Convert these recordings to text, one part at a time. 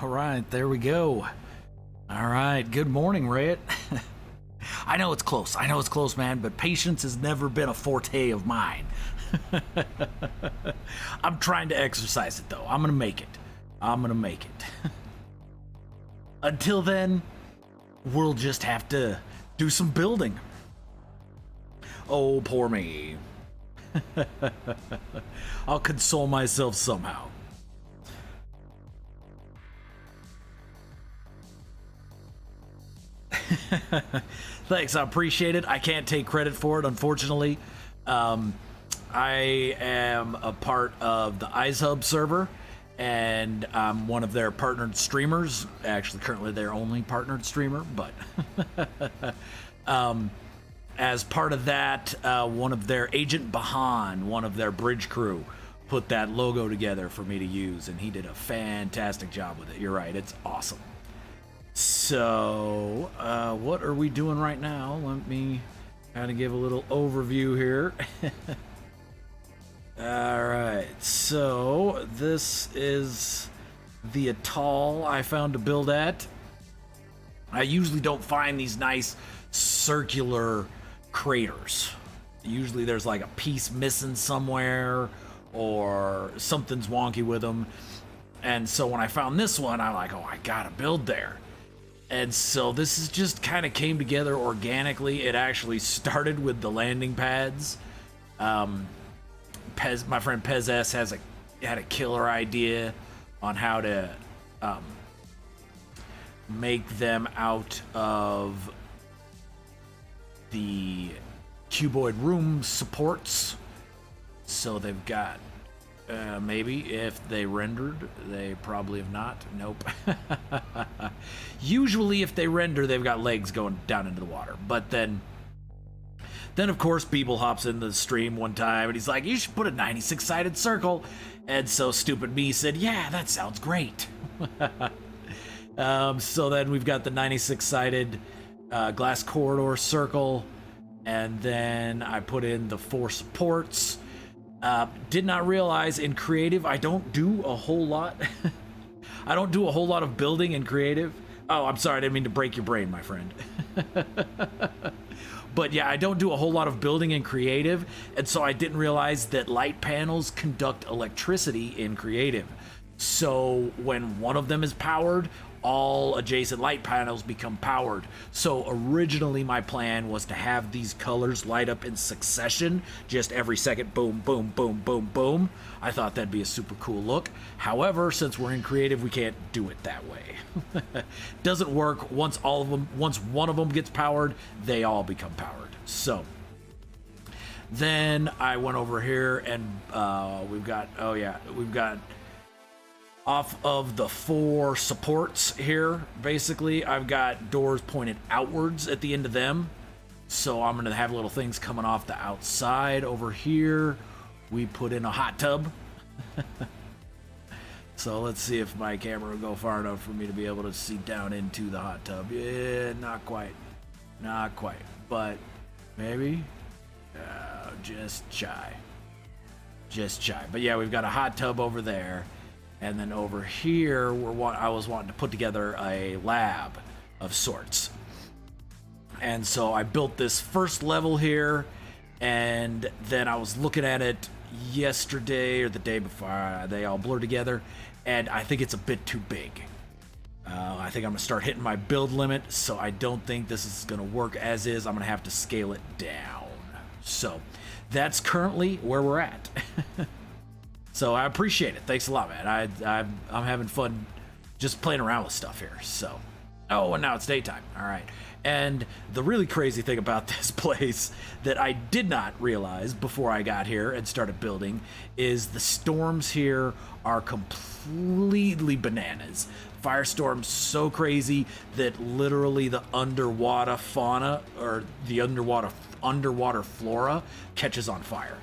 All right, there we go. All right, good morning, Rhett. I know it's close. I know it's close, man, but patience has never been a forte of mine. I'm trying to exercise it, though. I'm going to make it. I'm going to make it. Until then, we'll just have to do some building. Oh, poor me. I'll console myself somehow. Thanks, I appreciate it. I can't take credit for it, unfortunately. I am a part of the iZhub server, and I'm one of their partnered streamers. Actually, currently their only partnered streamer, but as part of that, one of their Agent Bahan, one of their bridge crew, put that logo together for me to use, and he did a fantastic job with it. You're right, it's awesome. So, what are we doing right now? Let me kind of give a little overview here. Alright, so this is the atoll I found to build at. I usually don't find these nice circular craters. Usually there's like a piece missing somewhere or something's wonky with them. And so when I found this one, I'm like, oh, I gotta build there. And so this is just kind of came together organically. It actually started with the landing pads. My friend Pez S had a killer idea on how to make them out of the cuboid room supports. So they've got maybe if they rendered, they probably have not. Nope. Usually if they render, they've got legs going down into the water. But then of course Beeble hops into the stream one time and he's like, you should put a 96-sided circle. And so stupid me said, yeah, that sounds great. So then we've got the 96-sided glass corridor circle, and then I put in the 4 supports. Did not realize in creative I don't do a whole lot. I don't do a whole lot of building in creative. Oh, I'm sorry, I didn't mean to break your brain, my friend. But yeah, I don't do a whole lot of building in creative, and so I didn't realize that light panels conduct electricity in creative. So when one of them is powered, all adjacent light panels become powered. So originally my plan was to have these colors light up in succession, just every second, boom, boom, boom, boom, boom. I thought that'd be a super cool look. However, since we're in creative, we can't do it that way. Doesn't work. Once one of them gets powered, they all become powered. So then I went over here and we've got off of the 4 supports here, basically, I've got doors pointed outwards at the end of them. So I'm going to have little things coming off the outside. Over here, we put in a hot tub. So let's see if my camera will go far enough for me to be able to see down into the hot tub. Yeah, not quite. Not quite. But maybe just shy. Just shy. But yeah, we've got a hot tub over there. And then over here, I was wanting to put together a lab of sorts. And so I built this first level here, and then I was looking at it yesterday or the day before. They all blur together, and I think it's a bit too big. I think I'm going to start hitting my build limit, so I don't think this is going to work as is. I'm going to have to scale it down. So that's currently where we're at. So I appreciate it. Thanks a lot, man. I'm having fun just playing around with stuff here. So, oh, and now it's daytime. All right. And the really crazy thing about this place that I did not realize before I got here and started building is the storms here are completely bananas. Firestorm's so crazy that literally the underwater fauna or the underwater flora catches on fire.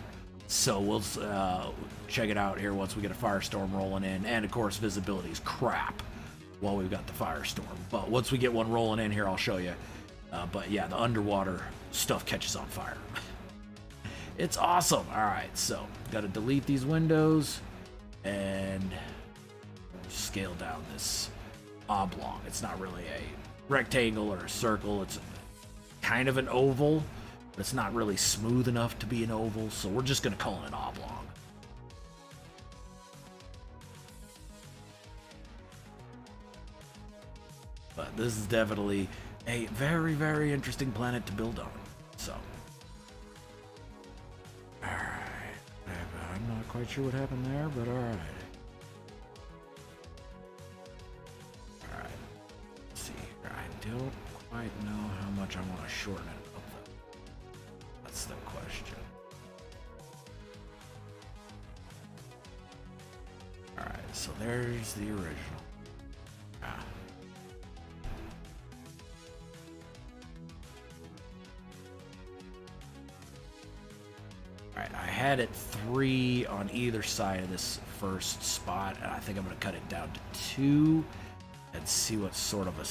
So we'll check it out here once we get a firestorm rolling in. And of course, visibility is crap while we've got the firestorm. But once we get one rolling in here, I'll show you. But yeah, the underwater stuff catches on fire. It's awesome. All right, so got to delete these windows and scale down this oblong. It's not really a rectangle or a circle. It's kind of an oval, but it's not really smooth enough to be an oval, so we're just going to call it an oblong. But this is definitely a very, very interesting planet to build on. So, alright. I'm not quite sure what happened there, but alright. Alright. Let's see here. I don't quite know how much I want to shorten it up, though. That's the question. Alright, so there's the original. Ah. Alright, I had it 3 on either side of this first spot, and I think I'm going to cut it down to 2 and see what sort of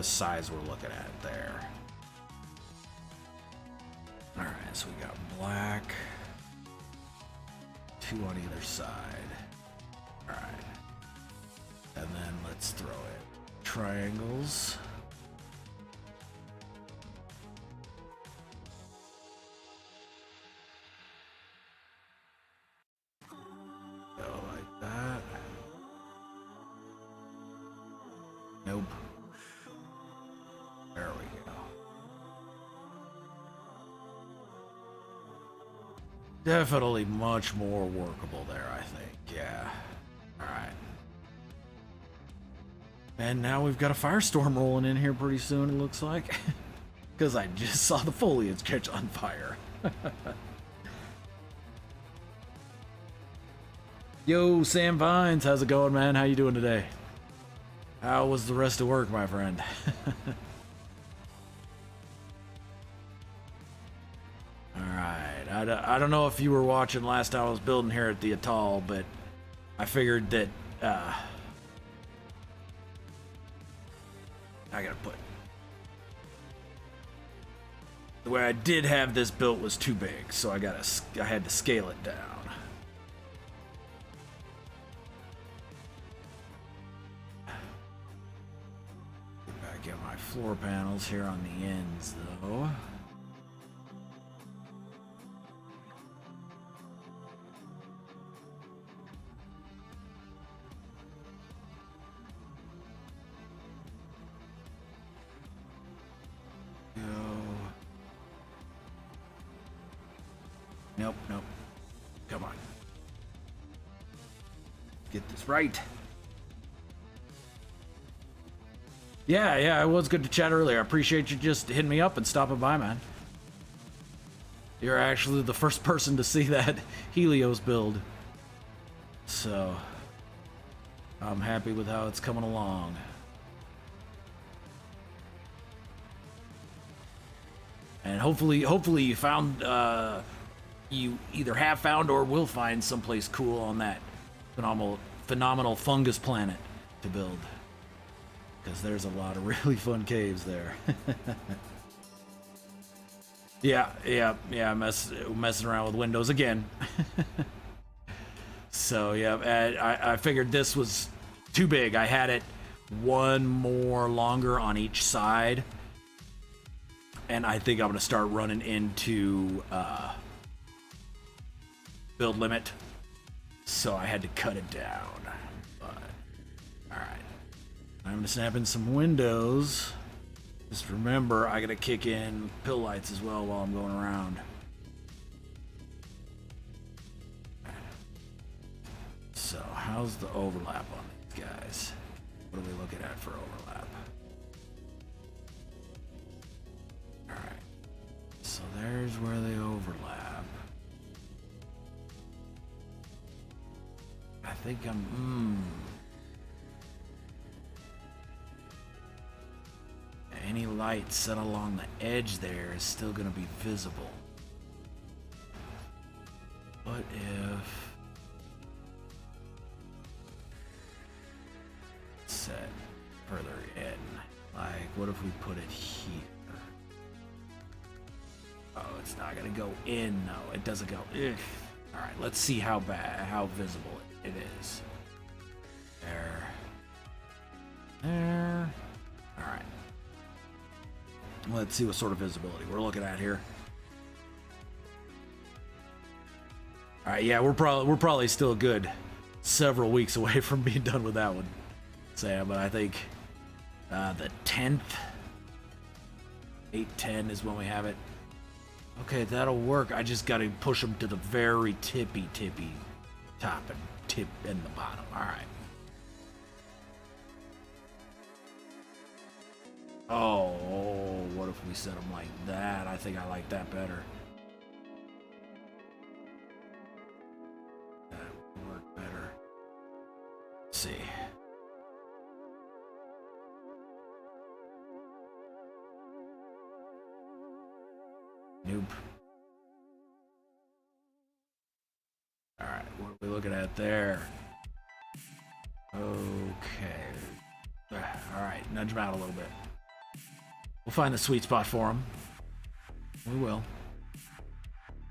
size we're looking at there. Alright, so we got black, 2 on either side. Alright, and then let's throw in triangles. Nope. There we go. Definitely much more workable there, I think. Yeah. Alright. And now we've got a firestorm rolling in here pretty soon, it looks like. Because I just saw the foliage catch on fire. Yo, Sam Vines, how's it going, man? How you doing today? How was the rest of work, my friend? Alright, I don't know if you were watching last time I was building here at the Atoll, but I figured that, I gotta put... The way I did have this built was too big, so I had to scale it down. Get my floor panels here on the ends, though. Go. Nope, nope. Come on. Get this right. Yeah, it was good to chat earlier. I appreciate you just hitting me up and stopping by, man. You're actually the first person to see that Helios build. So, I'm happy with how it's coming along. And hopefully you found, you either have found or will find someplace cool on that phenomenal fungus planet to build. Because there's a lot of really fun caves there. yeah, messing around with Windows again. So yeah, I figured this was too big. I had it one more longer on each side, and I think I'm gonna start running into build limit, so I had to cut it down. But all right. I'm gonna snap in some windows. Just remember, I gotta kick in pill lights as well while I'm going around. So, how's the overlap on these guys? What are we looking at for overlap? Alright. So there's where they overlap. I think any light set along the edge there is still going to be visible. What if set further in? Like, what if we put it here? Oh, it's not going to go in. No, it doesn't go. Ugh. All right, let's see how visible it is. There. There. All right. Let's see what sort of visibility we're looking at here. All right, yeah, we're probably still good several weeks away from being done with that one, Sam. But I think the 10th, 8/10 is when we have it. Okay, that'll work. I just got to push them to the very tippy top and tip in the bottom. All right. Oh, what if we set them like that? I think I like that better. That would work better. Let's see. Nope. All right, what are we looking at there? Okay. All right, nudge them out a little bit. We'll find the sweet spot for them. We will.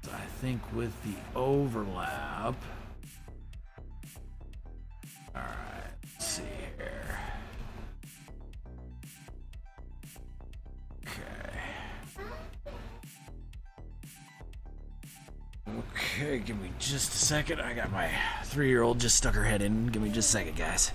So I think with the overlap. All right, let's see here. Okay, give me just a second. I got my 3-year-old just stuck her head in. Give me just a second, guys.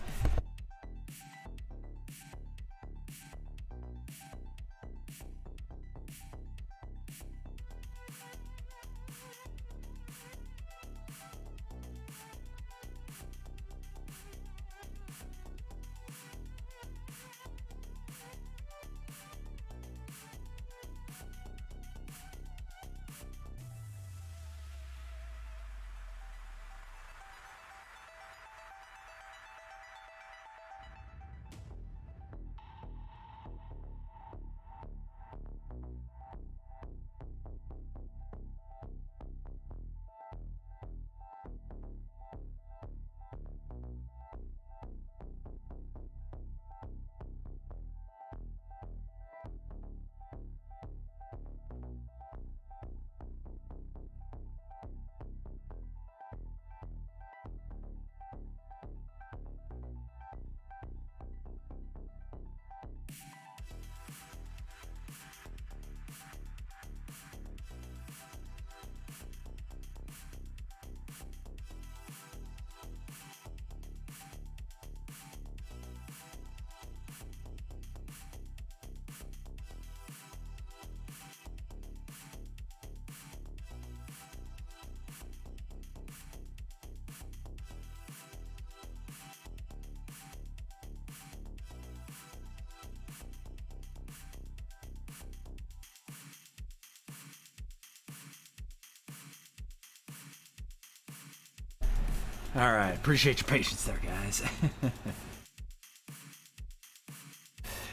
All right, appreciate your patience there, guys.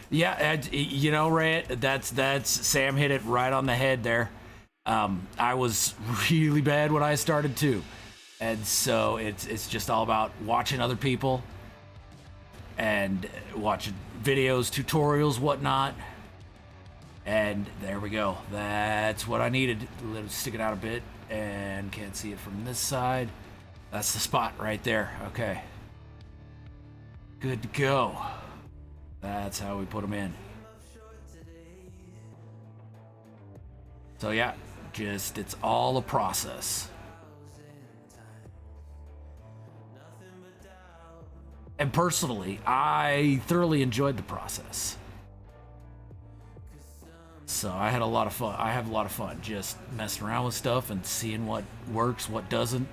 Yeah, you know, Ray, that's Sam hit it right on the head there. I was really bad when I started too, and so it's just all about watching other people and watching videos, tutorials, whatnot. And there we go. That's what I needed. Let it stick it out a bit, and can't see it from this side. That's the spot right there. Okay. Good to go. That's how we put them in. So yeah, just it's all a process. And personally, I thoroughly enjoyed the process. So I had a lot of fun. I have a lot of fun just messing around with stuff and seeing what works, what doesn't.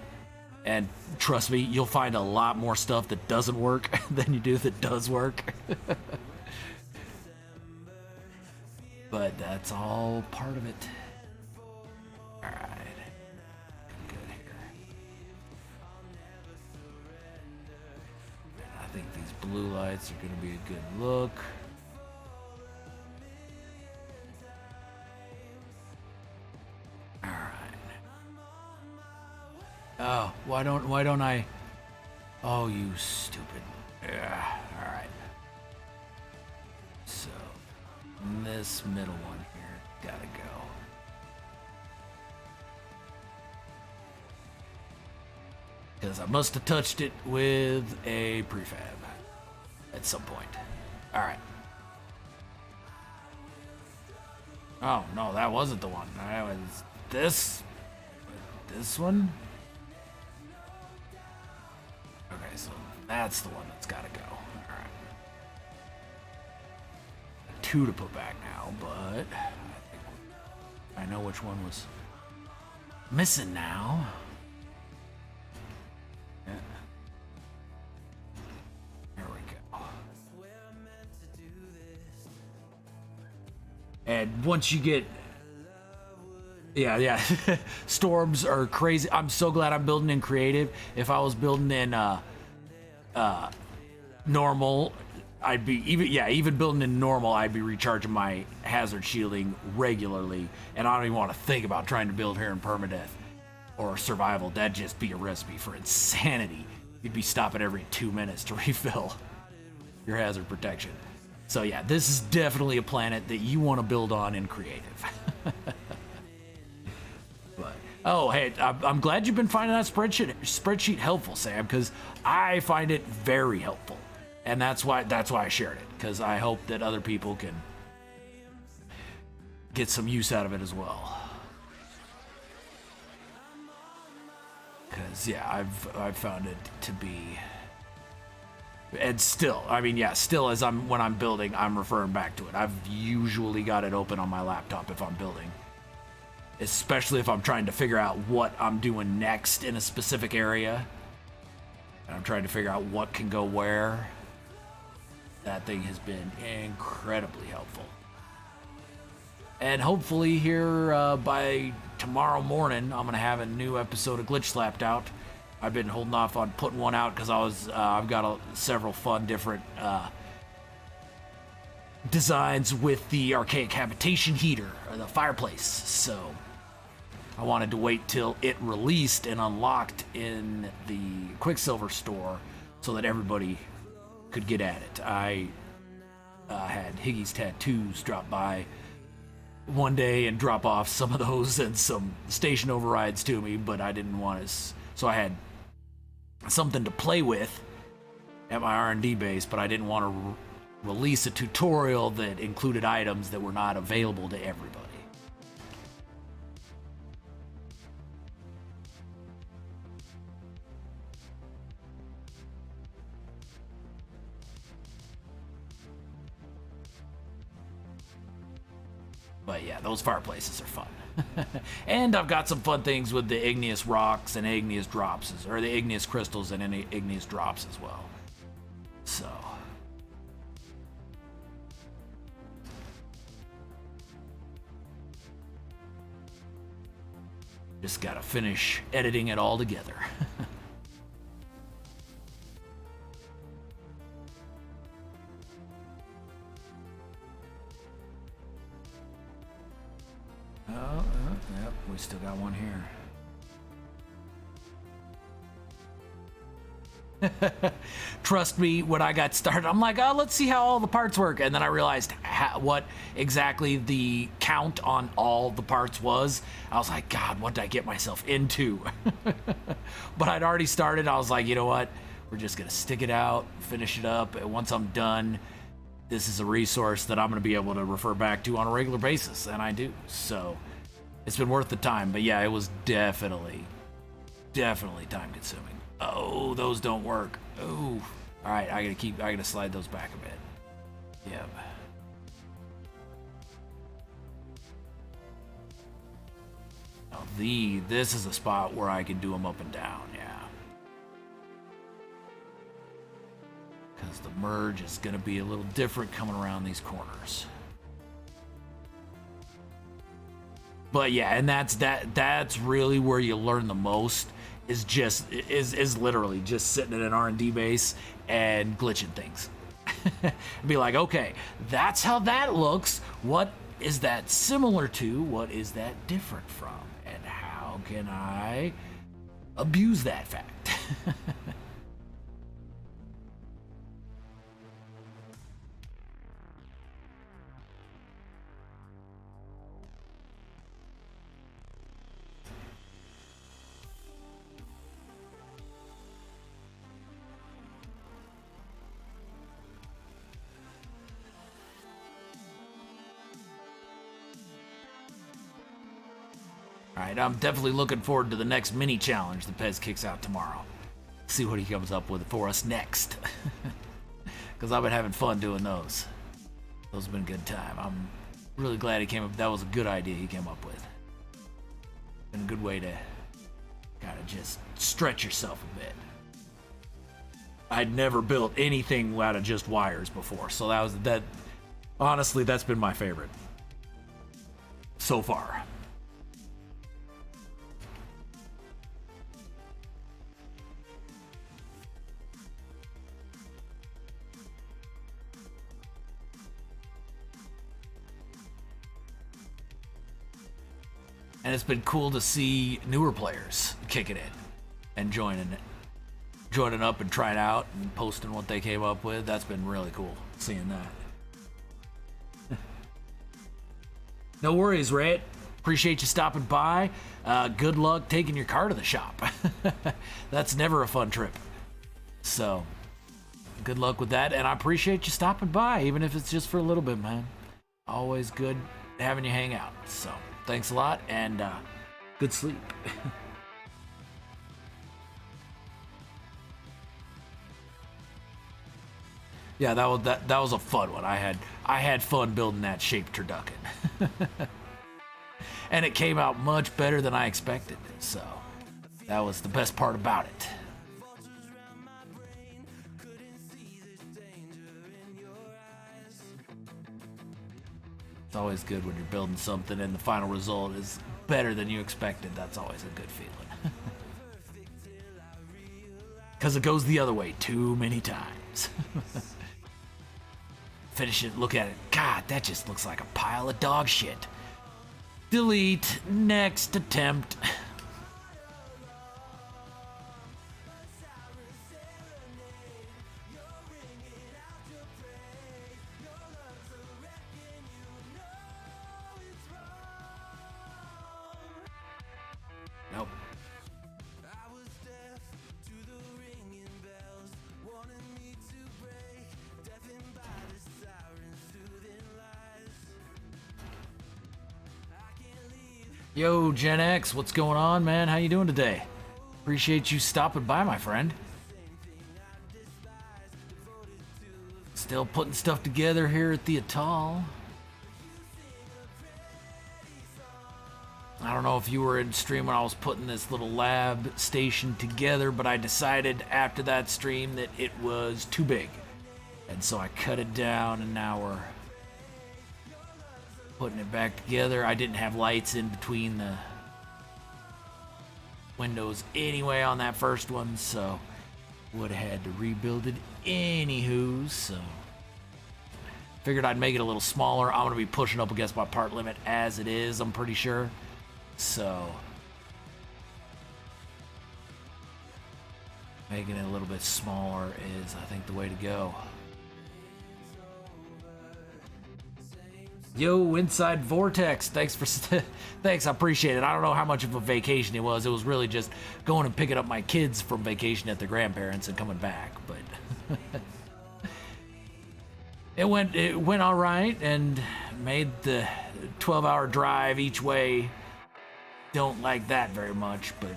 And trust me, you'll find a lot more stuff that doesn't work than you do that does work. But that's all part of it. All right. Good here. I think these blue lights are going to be a good look. All right. Oh, why don't I? Oh, you stupid. Yeah, all right. So, this middle one here, gotta go. Because I must have touched it with a prefab at some point. All right. Oh, no, that wasn't the one. That was this. This one? Okay, so that's the one that's got to go. All right. 2 to put back now, but I know which one was missing now. Yeah. There we go. And once you get, yeah, storms are crazy. I'm so glad I'm building in creative. If I was building in normal, I'd be even building in normal, I'd be recharging my hazard shielding regularly, and I don't even want to think about trying to build here in permadeath or survival. That'd just be a recipe for insanity. You'd be stopping every 2 minutes to refill your hazard protection. So yeah, this is definitely a planet that you want to build on in creative. But oh, hey, I'm glad you've been finding that spreadsheet helpful, Sam, because I find it very helpful, and that's why I shared it, because I hope that other people can get some use out of it as well. Because yeah, I've found it to be. And still, I mean, yeah, still when I'm building, I'm referring back to it. I've usually got it open on my laptop if I'm building. Especially if I'm trying to figure out what I'm doing next in a specific area. And I'm trying to figure out what can go where. That thing has been incredibly helpful. And hopefully here by tomorrow morning, I'm going to have a new episode of Glitch Slapped out. I've been holding off on putting one out because I've got several fun different designs with the archaic habitation heater or the fireplace. So I wanted to wait till it released and unlocked in the Quicksilver store so that everybody could get at it. I had Higgy's Tattoos drop by one day and drop off some of those and some station overrides to me, but I didn't want to. So I had something to play with at my R&D base, but I didn't want to release a tutorial that included items that were not available to everybody. But yeah, those fireplaces are fun. And I've got some fun things with the igneous rocks and igneous drops, or the igneous crystals and igneous drops as well. So just gotta finish editing it all together. Yep, we still got one here. Trust me, when I got started, I'm like, oh, let's see how all the parts work. And then I realized what exactly the count on all the parts was. I was like, God, what did I get myself into? But I'd already started. I was like, you know what? We're just going to stick it out, finish it up. And once I'm done, this is a resource that I'm going to be able to refer back to on a regular basis. And I do. So it's been worth the time. But yeah, it was definitely time consuming. Oh, those don't work. Oh, all right. I gotta slide those back a bit. Yep. Now this is a spot where I can do them up and down. Yeah. Because the merge is gonna be a little different coming around these corners. But yeah, and that's really where you learn the most. Is literally just sitting at an R&D base and glitching things. Be like, okay, that's how that looks. What is that similar to? What is that different from? And how can I abuse that fact? Alright, I'm definitely looking forward to the next mini challenge that Pez kicks out tomorrow. See what he comes up with for us next. Because I've been having fun doing those. Those have been a good time. I'm really glad he came up. That was a good idea he came up with. Been a good way to kind of just stretch yourself a bit. I'd never built anything out of just wires before, so that. Honestly, that's been my favorite so far. And it's been cool to see newer players kicking in and joining up and trying out and posting what they came up with. That's been really cool seeing that. No worries, Ray. Appreciate you stopping by. Good luck taking your car to the shop. That's never a fun trip. So, good luck with that. And I appreciate you stopping by, even if it's just for a little bit, man. Always good having you hang out. So, thanks a lot, and good sleep. Yeah, that was a fun one. I had fun building that shaped turducken. And it came out much better than I expected. So that was the best part about it. It's always good when you're building something and the final result is better than you expected. That's always a good feeling. Because it goes the other way too many times. Finish it, look at it. God, that just looks like a pile of dog shit. Delete, next attempt. Nope. Yo, Gen X, what's going on, man? How you doing today? Appreciate you stopping by, my friend. Still putting stuff together here at the Atoll. I don't know if you were in stream when I was putting this little lab station together, but I decided after that stream that it was too big. And so I cut it down, and now we're putting it back together. I didn't have lights in between the windows anyway on that first one, so would have had to rebuild it anywho, so figured I'd make it a little smaller. I'm going to be pushing up against my part limit as it is, I'm pretty sure. So making it a little bit smaller is, I think, the way to go. Yo, Inside Vortex, thanks, I appreciate it. I don't know how much of a vacation it was. It was really just going and picking up my kids from vacation at their grandparents and coming back, but it went all right and made the 12-hour drive each way. Don't like that very much, but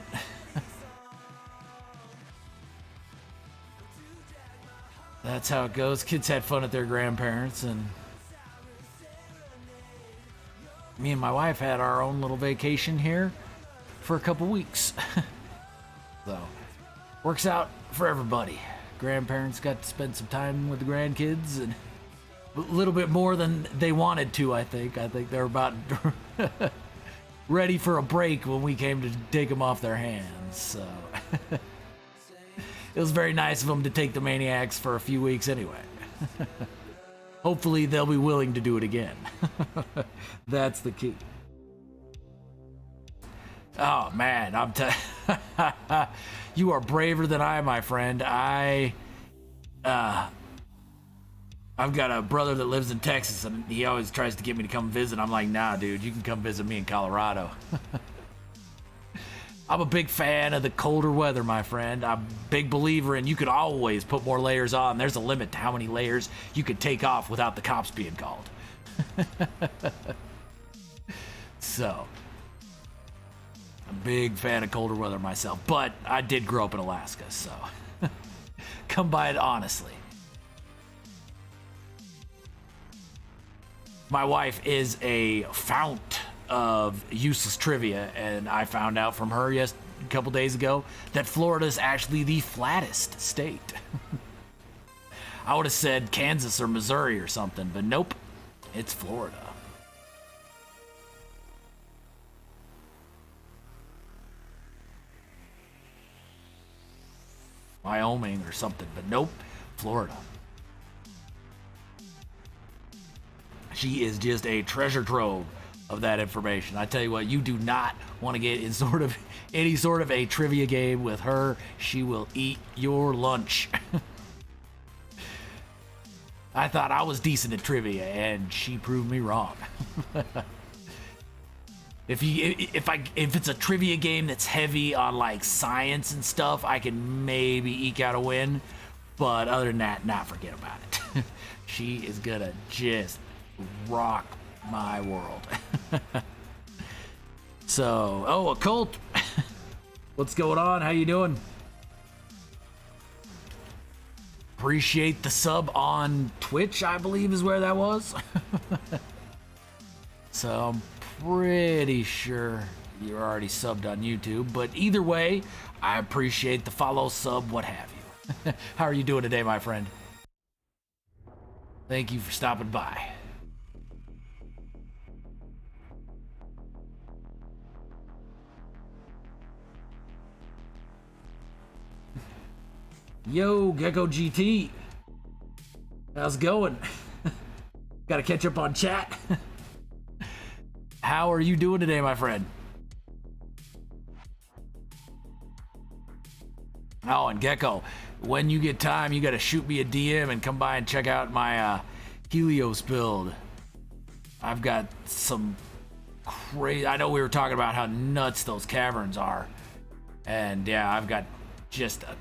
that's how it goes. Kids had fun at their grandparents, and me and my wife had our own little vacation here for a couple weeks. So, works out for everybody. Grandparents got to spend some time with the grandkids, and a little bit more than they wanted to, I think. I think they're about ready for a break when we came to take them off their hands. So, it was very nice of them to take the Maniacs for a few weeks anyway. Hopefully they'll be willing to do it again. That's the key. Oh man, you are braver than I, my friend. I've got a brother that lives in Texas, and he always tries to get me to come visit. I'm like, nah, dude, you can come visit me in Colorado. I'm a big fan of the colder weather, my friend. I'm a big believer in you could always put more layers on. There's a limit to how many layers you could take off without the cops being called. So, big fan of colder weather myself, but I did grow up in Alaska, so come by it honestly. My wife is a fount of useless trivia, and I found out from her a couple days ago that Florida is actually the flattest state. I would have said Kansas or Missouri or something, but nope, it's Florida. Wyoming or something, but nope, Florida. She is just a treasure trove of that information. I tell you what, you do not want to get in any sort of a trivia game with her. She will eat your lunch. I thought I was decent at trivia, and she proved me wrong. If it's a trivia game that's heavy on like science and stuff, I can maybe eke out a win. But other than that, forget about it. She is gonna just rock my world. So, Occult, what's going on? How you doing? Appreciate the sub on Twitch, I believe is where that was. So I'm pretty sure you're already subbed on YouTube, but either way, I appreciate the follow, sub, what have you. How are you doing today, my friend? Thank you for stopping by. Yo, Gecko GT. How's it going? Gotta catch up on chat. How are you doing today, my friend? Oh, and Gecko, when you get time, you gotta shoot me a DM and come by and check out my Helios build. I've got some crazy... I know we were talking about how nuts those caverns are. And yeah, I've got just a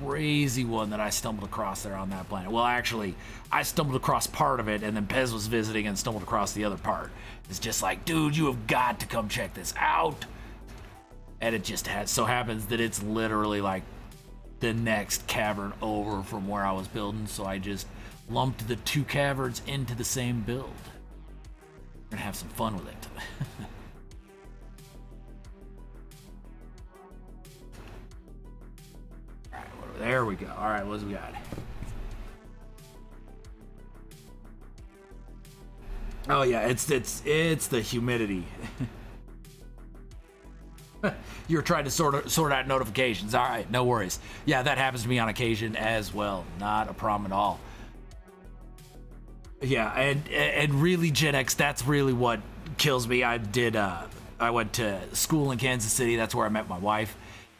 crazy one that I stumbled across there on that planet. Well, actually, I stumbled across part of it, and then Pez was visiting and stumbled across the other part. It's just like, dude, you have got to come check this out. And it just so happens that it's literally like the next cavern over from where I was building, so I just lumped the two caverns into the same build. We're gonna have some fun with it. There we go. All right, what do we got? Oh yeah, it's the humidity. You're trying to sort out notifications. All right, no worries. Yeah, that happens to me on occasion as well. Not a problem at all. Yeah, and really, Gen X, that's really what kills me. I went to school in Kansas City. That's where I met my wife.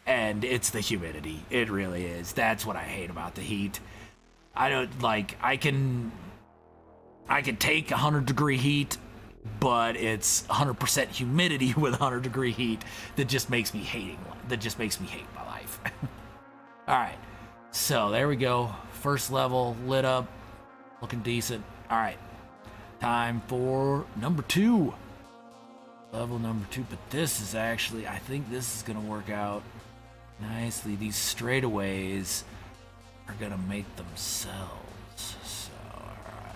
And it's the humidity. It really is. That's what I hate about the heat. I don't like, I can take 100-degree heat, but it's 100% humidity with 100-degree heat that just makes me hate my life. All right. So there we go. First level lit up, looking decent. All right. Time for number 2. Level number 2, but this is actually, I think this is going to work out nicely. These straightaways are gonna make themselves. So, alright.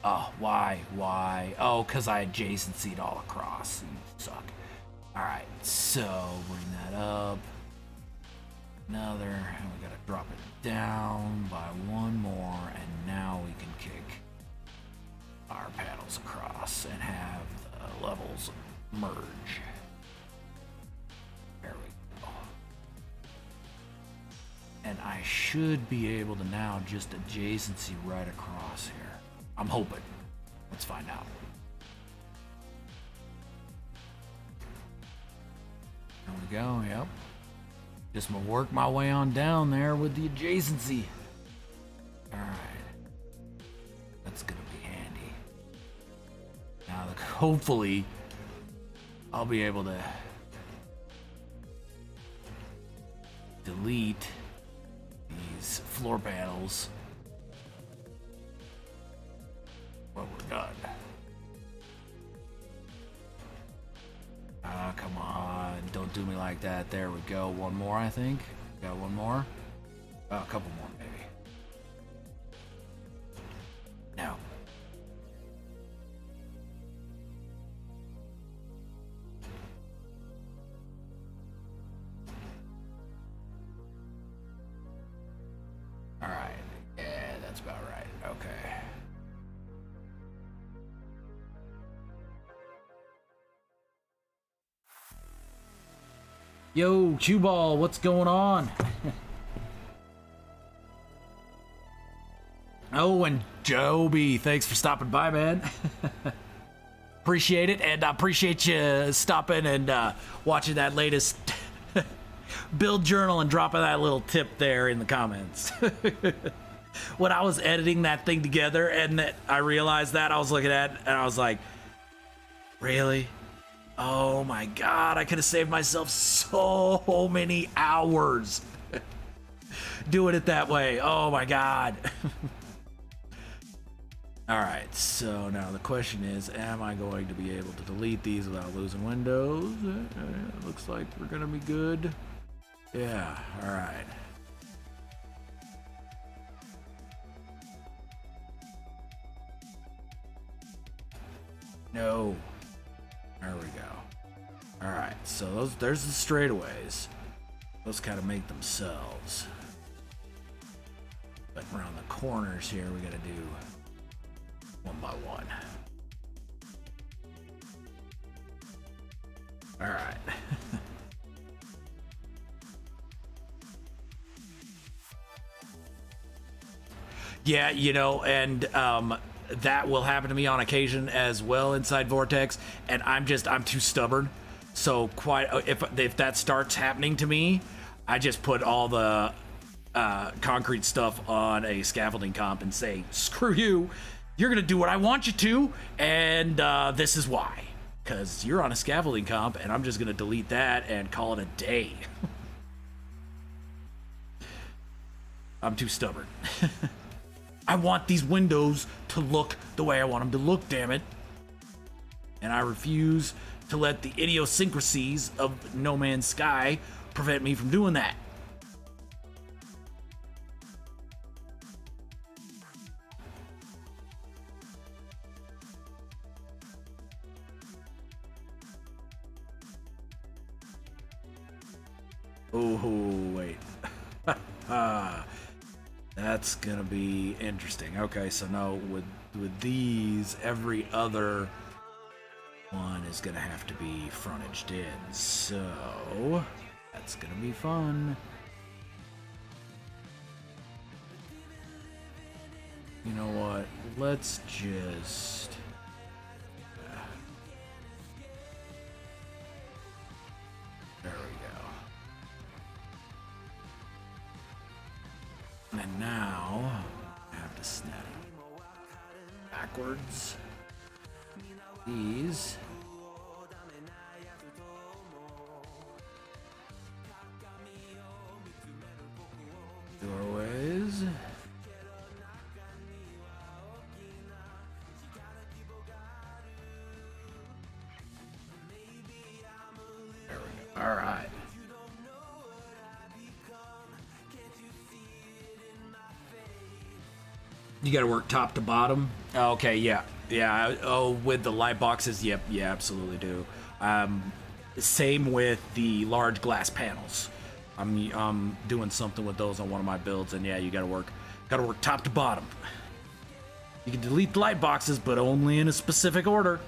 Oh, why? Oh, because I adjacency'd all across. You suck. Alright, so bring that up. Another, and we gotta drop it down by one more, and now we can kick our panels across and have the levels merge. There we go. And I should be able to now just adjacency right across here. I'm hoping. Let's find out. There we go, yep. Just gonna work my way on down there with the adjacency. Alright. That's gonna be handy. Now, hopefully, I'll be able to delete these floor panels when we're done. Ah, come don't do me like that. There we go. One more, I think. Got one more. Oh, a couple more, maybe. No. All right. Yeah, that's about right. Okay. Yo, Chew Ball, what's going on? Oh, and Joby, thanks for stopping by, man. Appreciate it, and I appreciate you stopping and watching that latest build journal and dropping that little tip there in the comments. When I was editing that thing together and I realized that, I was looking at it and I was like, really? Oh my god, I could have saved myself so many hours doing it that way. Oh my god. Alright, so now the question is, am I going to be able to delete these without losing windows? Looks like we're gonna be good. Yeah, alright. No. There we go. Alright, so there's the straightaways. Those kind of make themselves. But around the corners here, we gotta do one by one. Alright. Yeah, you know, and that will happen to me on occasion as well inside Vortex, and I'm too stubborn. So if that starts happening to me, I just put all the concrete stuff on a scaffolding comp and say, screw you, you're gonna do what I want you to, and this is why. Because you're on a scaffolding comp, and I'm just gonna delete that and call it a day. I'm too stubborn. I want these windows to look the way I want them to look, damn it. And I refuse to let the idiosyncrasies of No Man's Sky prevent me from doing that. Oh, wait. That's gonna be interesting. Okay, so now with these, every other one is gonna have to be frontaged in. So that's gonna be fun. You know what? Let's just there we go. And now I have to snap backwards these. Doorways. There we go. All right. You got to work top to bottom. Okay, yeah. Yeah, oh, with the light boxes, yep, yeah, absolutely do. Same with the large glass panels. I'm doing something with those on one of my builds, and yeah, you gotta work top to bottom. You can delete the light boxes, but only in a specific order.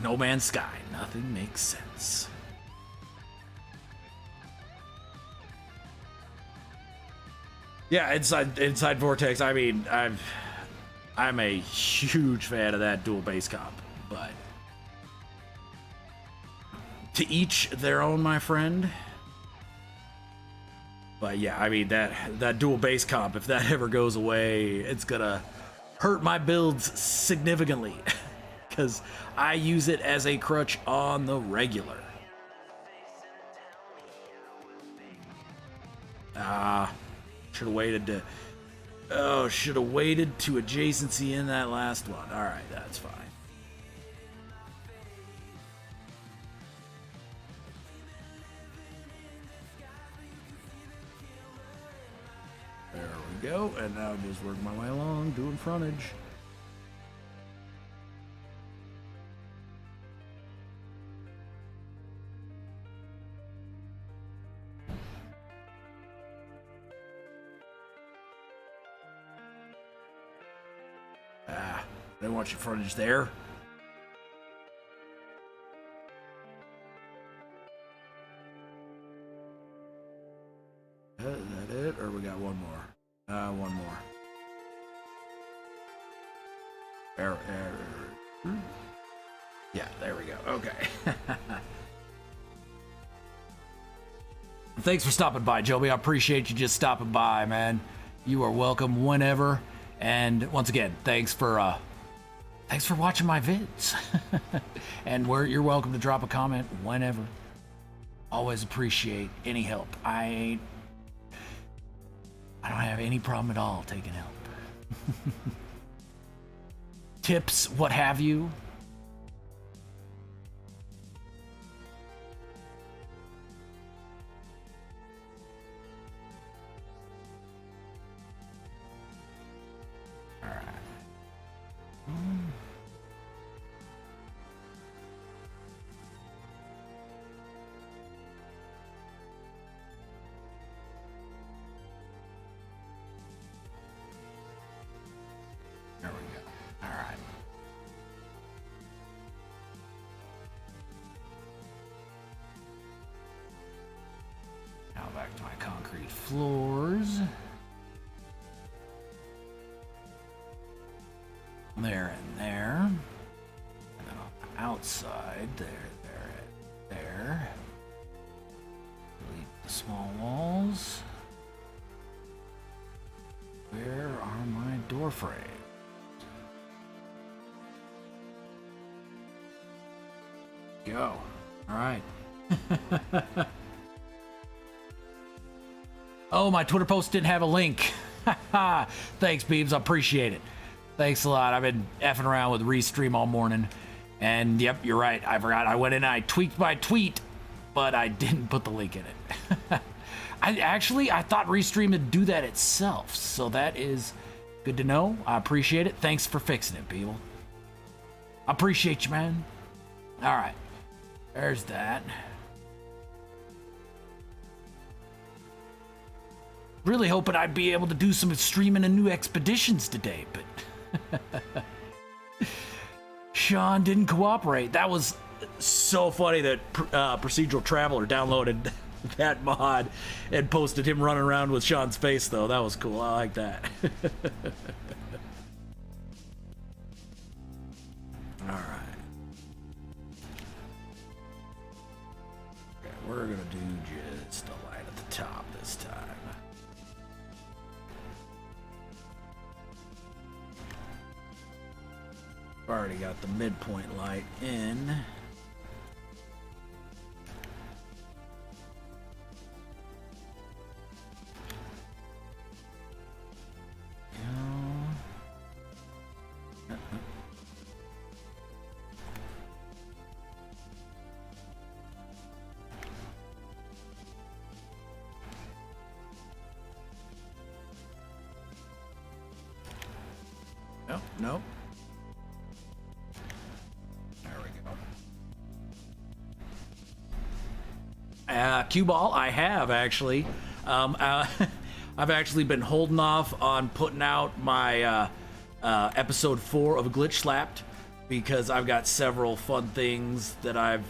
No Man's Sky, nothing makes sense. Yeah, inside Vortex, I mean, I'm a huge fan of that dual base comp, but to each their own, my friend. But yeah, I mean that dual base comp, if that ever goes away, it's gonna hurt my builds significantly because I use it as a crutch on the regular. Should have waited to. Oh, should have waited to adjacency in that last one. All right, that's fine. There we go. And now just work my way along, doing frontage. They want your frontage there. Is that it? Or we got one more? One more. Yeah, there we go. Okay. Thanks for stopping by, Joby. I appreciate you just stopping by, man. You are welcome whenever. And once again, thanks for watching my vids. And you're welcome to drop a comment whenever. Always appreciate any help. I don't have any problem at all taking help. Tips, what have you. Back to my concrete floors. There and there. And then on the outside, there. Delete the small walls. Where are my door frames? Go. All right. Oh, my Twitter post didn't have a link. Thanks, Beebs. I appreciate it. Thanks a lot. I've been effing around with Restream all morning. And yep, you're right. I forgot. I went in and I tweaked my tweet, but I didn't put the link in it. I thought Restream would do that itself. So that is good to know. I appreciate it. Thanks for fixing it, people. I appreciate you, man. All right. There's that. Really hoping I'd be able to do some streaming and new expeditions today, but Sean didn't cooperate. That was so funny that Procedural Traveler downloaded that mod and posted him running around with Sean's face, though. That was cool. I like that. All right. Okay, we're gonna do just a light at the top this time. Already got the midpoint light in. Nope, nope. Cue ball, I have actually. I've actually been holding off on putting out my episode 4 of Glitch Slapped because I've got several fun things that I've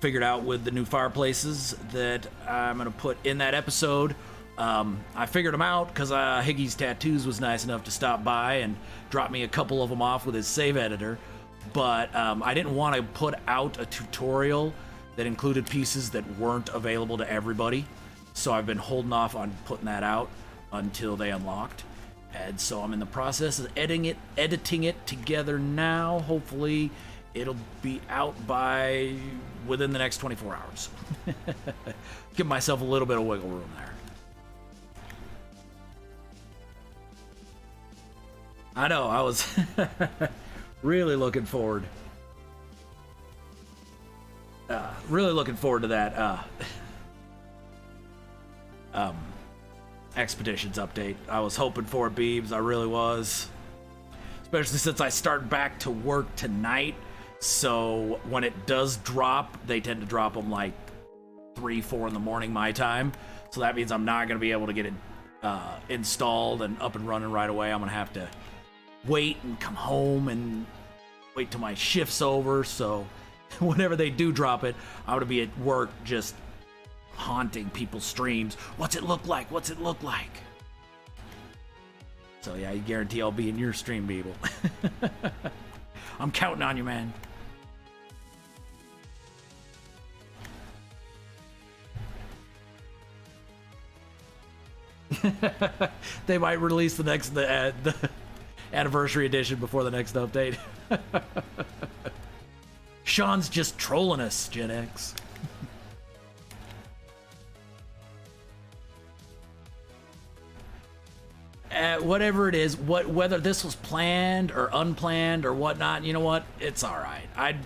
figured out with the new fireplaces that I'm gonna put in that episode. I figured them out because Higgy's Tattoos was nice enough to stop by and drop me a couple of them off with his save editor, but I didn't want to put out a tutorial that included pieces that weren't available to everybody, so I've been holding off on putting that out until they unlocked. And so I'm in the process of editing it together now. Hopefully it'll be out by within the next 24 hours. Give myself a little bit of wiggle room there. I know, I was really looking forward. Really looking forward to that Expeditions update. I was hoping for it, Beebs. I really was. Especially since I start back to work tonight. So when it does drop, they tend to drop them like 3, 4 in the morning my time. So that means I'm not going to be able to get it installed and up and running right away. I'm going to have to wait and come home and wait till my shift's over. So whenever they do drop it, I'm going to be at work just haunting people's streams. What's it look like? What's it look like? So yeah, you guarantee I'll be in your stream, people. I'm counting on you, man. They might release the anniversary edition before the next update. Sean's just trolling us, Gen X. Whatever it is, whether this was planned or unplanned or whatnot, you know what? It's all right.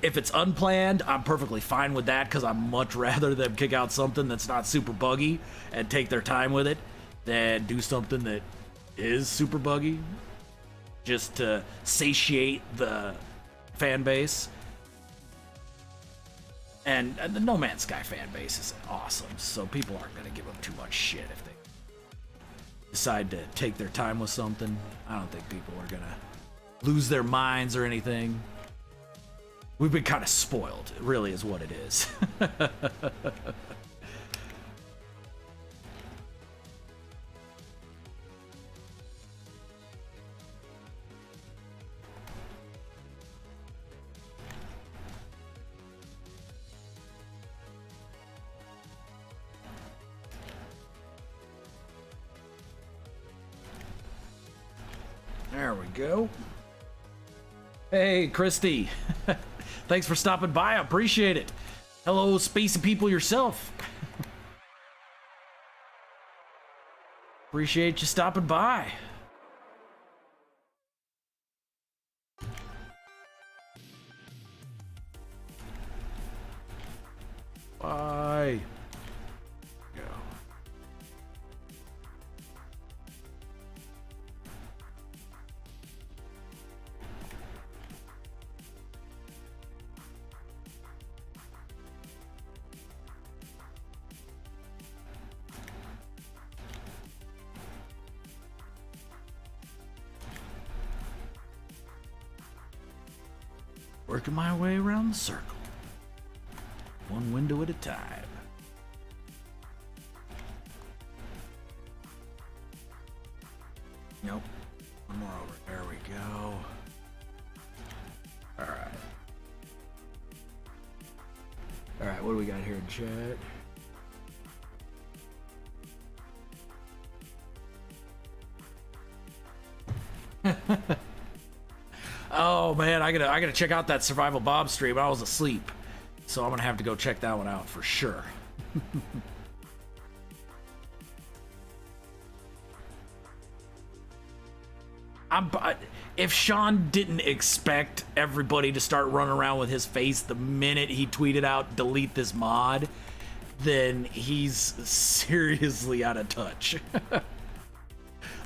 If it's unplanned, I'm perfectly fine with that because I'm much rather them kick out something that's not super buggy and take their time with it than do something that is super buggy just to satiate the fan base. And the No Man's Sky fan base is awesome, so people aren't going to give them too much shit if they decide to take their time with something. I don't think people are going to lose their minds or anything. We've been kind of spoiled, it really is what it is. There we go. Hey, Christy. Thanks for stopping by. I appreciate it. Hello, spacey people yourself. Appreciate you stopping by. Bye. Go. Working my way around the circle. One window at a time. Nope. One more over. There we go. Alright. Alright, what do we got here in chat? Oh man, I gotta check out that Survival Bob stream. I was asleep, so I'm gonna have to go check that one out for sure. If Sean didn't expect everybody to start running around with his face the minute he tweeted out delete this mod, then he's seriously out of touch.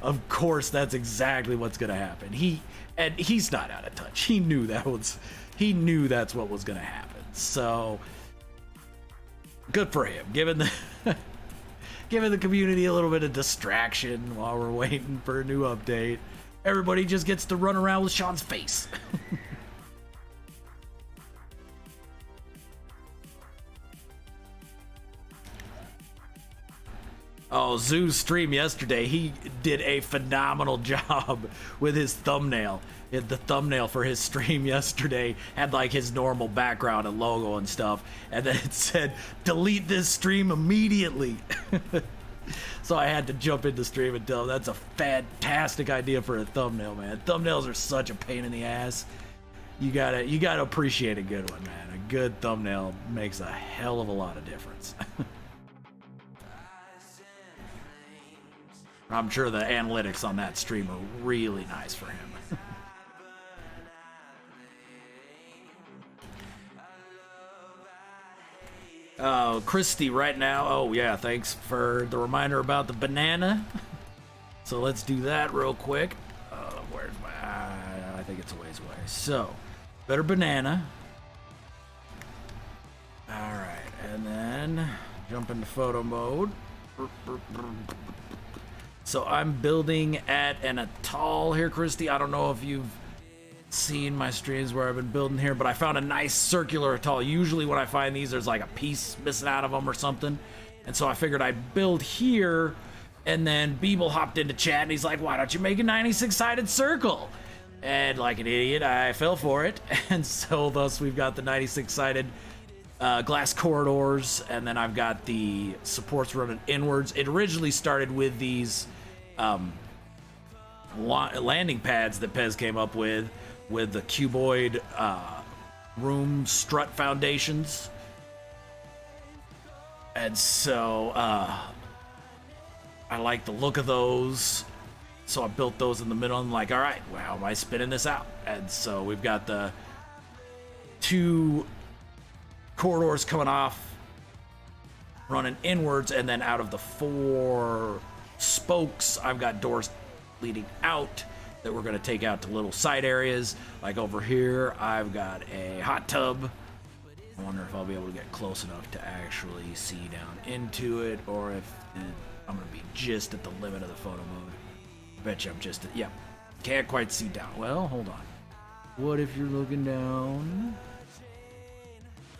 Of course, that's exactly what's gonna happen. He's not out of touch. He knew that's what was gonna happen. So good for him, giving the community a little bit of distraction while we're waiting for a new update. Everybody just gets to run around with Sean's face. Oh, Zoo's stream yesterday, he did a phenomenal job with his thumbnail. The thumbnail for his stream yesterday had like his normal background and logo and stuff, and then it said, delete this stream immediately. So I had to jump into stream and tell him that's a fantastic idea for a thumbnail, man. Thumbnails are such a pain in the ass. You gotta appreciate a good one, man. A good thumbnail makes a hell of a lot of difference. I'm sure the analytics on that stream are really nice for him. Christy right now. Oh yeah, thanks for the reminder about the banana. So let's do that real quick. Where's my? I think it's a ways away. So, better banana. All right, and then jump into photo mode. So I'm building at an atoll here, Christy. I don't know if you've seen my streams where I've been building here, but I found a nice circular atoll. Usually when I find these, there's like a piece missing out of them or something. And so I figured I'd build here, and then Beeble hopped into chat and he's like, why don't you make a 96-sided circle? And like an idiot, I fell for it. And so thus we've got the 96-sided glass corridors, and then I've got the supports running inwards. It originally started with these landing pads that Pez came up with the cuboid room strut foundations. And so I like the look of those. So I built those in the middle. I'm like, all right, well, how am I spinning this out? And so we've got the 2 corridors coming off, running inwards, and then out of the 4 spokes, I've got doors leading out that we're going to take out to little side areas. Like over here, I've got a hot tub. I wonder if I'll be able to get close enough to actually see down into it, or if I'm going to be just at the limit of the photo mode. Bet you I'm just at, yeah, can't quite see down. Well, hold on. What if you're looking down?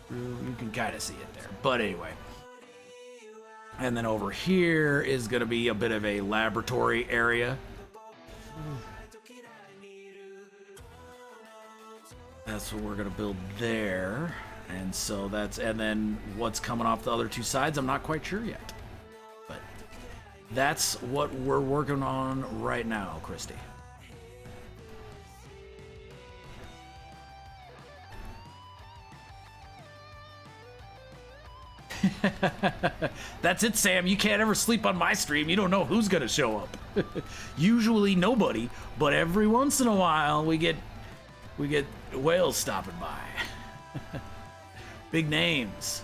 You can kind of see it there, but anyway. And then over here is going to be a bit of a laboratory area. That's what we're going to build there. And so that's, and then what's coming off the other 2 sides, I'm not quite sure yet. But that's what we're working on right now, Christy. That's it, Sam. You can't ever sleep on my stream. You don't know who's gonna show up. Usually nobody, but every once in a while we get whales stopping by. Big names.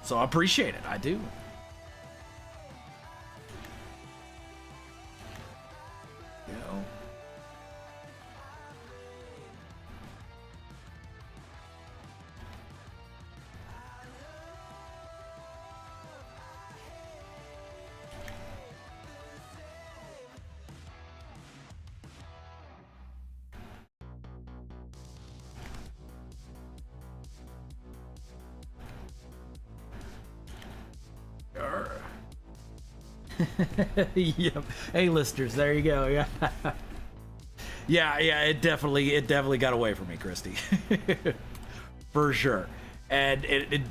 So I appreciate it. I do. You know. Yep. Hey, listers, there you go. Yeah. yeah. It definitely got away from me, Christy. For sure. And it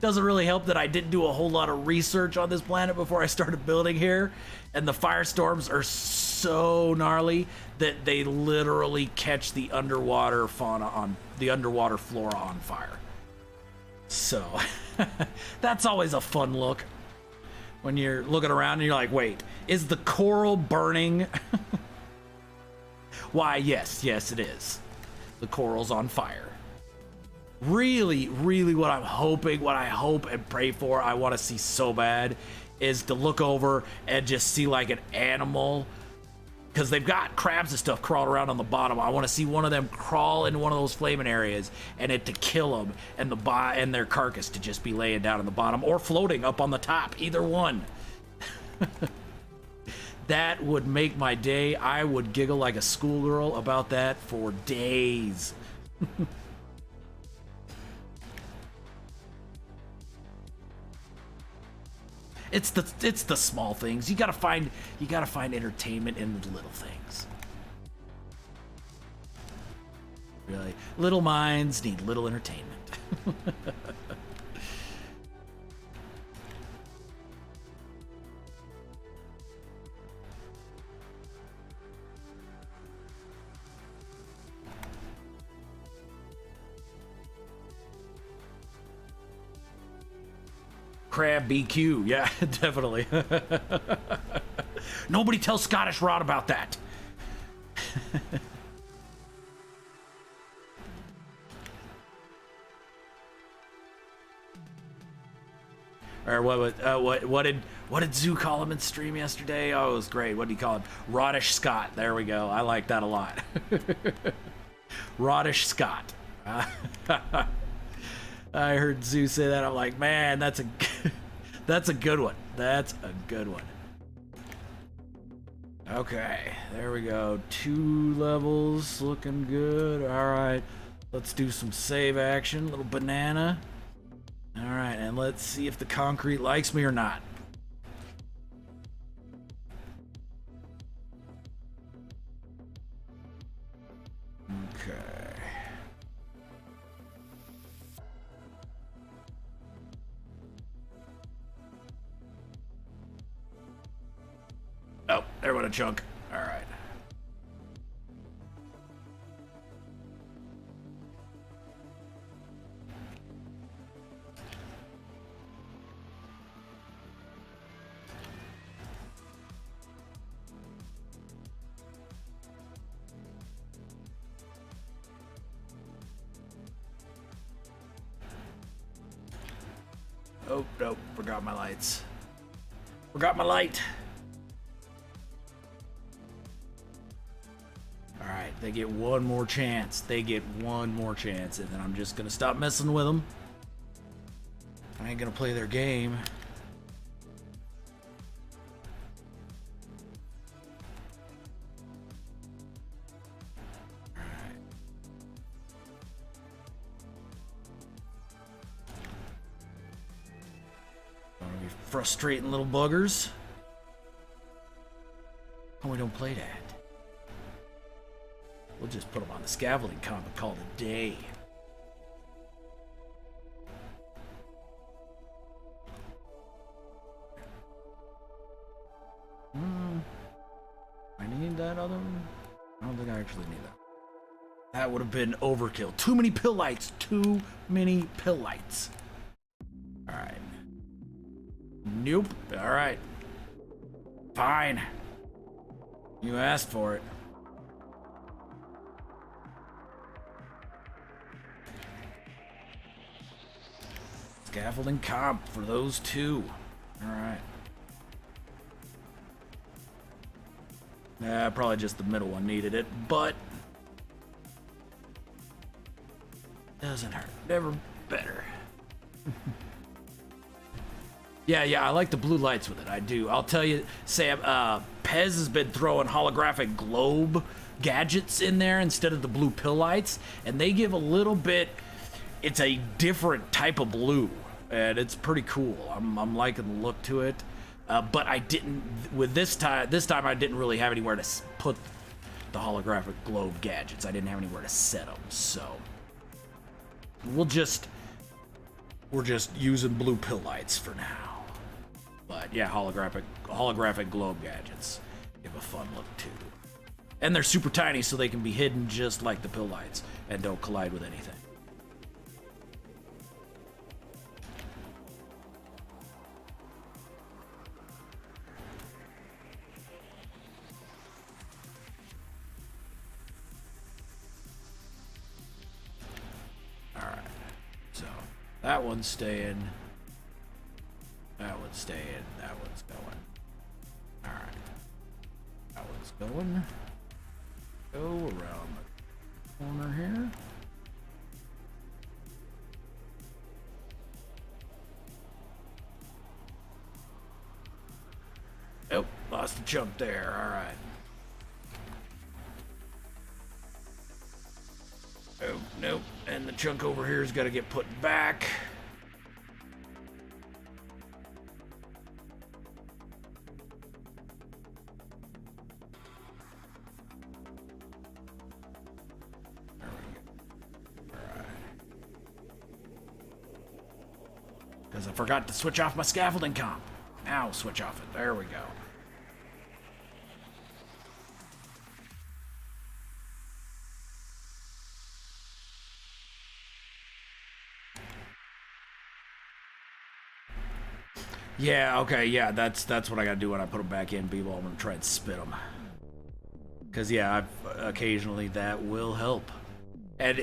doesn't really help that I didn't do a whole lot of research on this planet before I started building here. And the firestorms are so gnarly that they literally catch the underwater fauna on the underwater flora on fire. So that's always a fun look. When you're looking around and you're like, wait, is the coral burning? Why, yes, it is. The coral's on fire. Really what I'm hoping, what I hope and pray for, I want to see so bad, is to look over and just see like an animal, because they've got crabs and stuff crawling around on the bottom. I want to see one of them crawl into one of those flaming areas and it to kill them, and their carcass to just be laying down on the bottom or floating up on the top. Either one. That would make my day. I would giggle like a schoolgirl about that for days. It's the small things. You gotta find entertainment in the little things. Really, little minds need little entertainment. Crab BQ, yeah, definitely. Nobody tell Scottish Rod about that. Or what did Zoo call him in stream yesterday? Oh, it was great. What did he call him? Rodish Scott. There we go. I like that a lot. Rodish Scott. I heard Zoo say that. I'm like, man, that's a that's a good one. That's a good one. Okay, there we go. 2 levels, looking good. All right, let's do some save action. Little banana. All right, and let's see if the concrete likes me or not. Okay. Oh, there went a chunk. All right. Oh, nope, forgot my lights. Forgot my light. All right, they get one more chance. They get one more chance, and then I'm just gonna stop messing with them. I ain't gonna play their game. Frustrating little buggers. Oh, we don't play that. We'll just put them on the scaffolding comp and call it a day. I need that other one? I don't think I actually need that. That would have been overkill. Too many pill lights. Too many pill lights. Alright. Nope. Alright. Fine. You asked for it. Scaffolding comp for those 2. Alright. Probably just the middle one needed it, but doesn't hurt. Never better. Yeah, I like the blue lights with it. I do. I'll tell you, Sam, Pez has been throwing holographic globe gadgets in there instead of the blue pill lights, and they give a little bit. It's a different type of blue, and it's pretty cool. I'm liking the look to it. But I didn't with this time. This time I didn't really have anywhere to put the holographic globe gadgets. I didn't have anywhere to set them, so we're just using blue pill lights for now. But yeah, holographic globe gadgets give a fun look too, and they're super tiny, so they can be hidden just like the pill lights and don't collide with anything. That one's staying. That one's staying. That one's going. Alright. That one's going. Go around the corner here. Oh, lost a chunk there. Alright. Oh, nope. And the chunk over here's got to get put back. There we go. Alright. Because I forgot to switch off my scaffolding comp. Now switch off it. There we go. Yeah, okay, yeah, that's what I gotta do when I put them back in, people. I'm gonna try and spit them. Because, yeah, occasionally that will help. And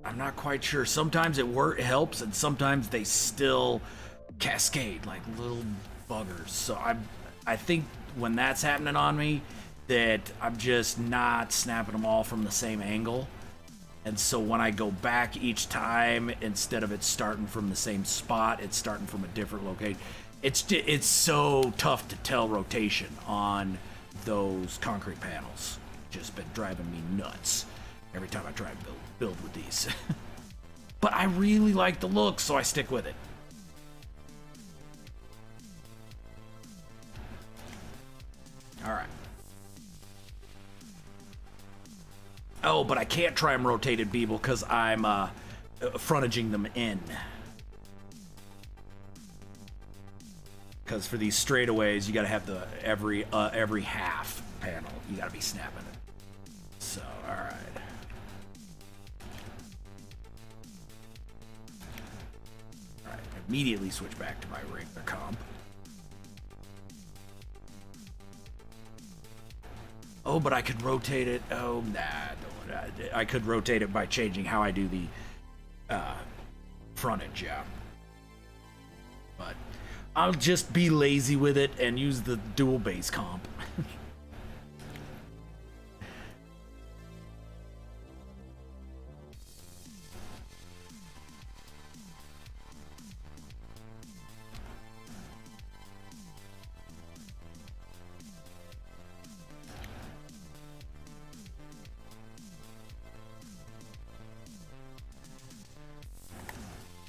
I'm not quite sure. Sometimes it helps, and sometimes they still cascade like little buggers. So I think when that's happening on me, that I'm just not snapping them all from the same angle. And so when I go back each time, instead of it starting from the same spot, it's starting from a different location. It's so tough to tell rotation on those concrete panels. Just been driving me nuts every time I try and build with these. But I really like the look, so I stick with it. All right. Oh, but I can't try them rotated, Beeble, because I'm frontaging them in. Because for these straightaways, you got to have the every half panel. You got to be snapping it. So, all right. All right. Immediately switch back to my regular comp. Oh, but I could rotate it. Oh, nah. I could rotate it by changing how I do the frontage, yeah. But I'll just be lazy with it and use the dual base comp.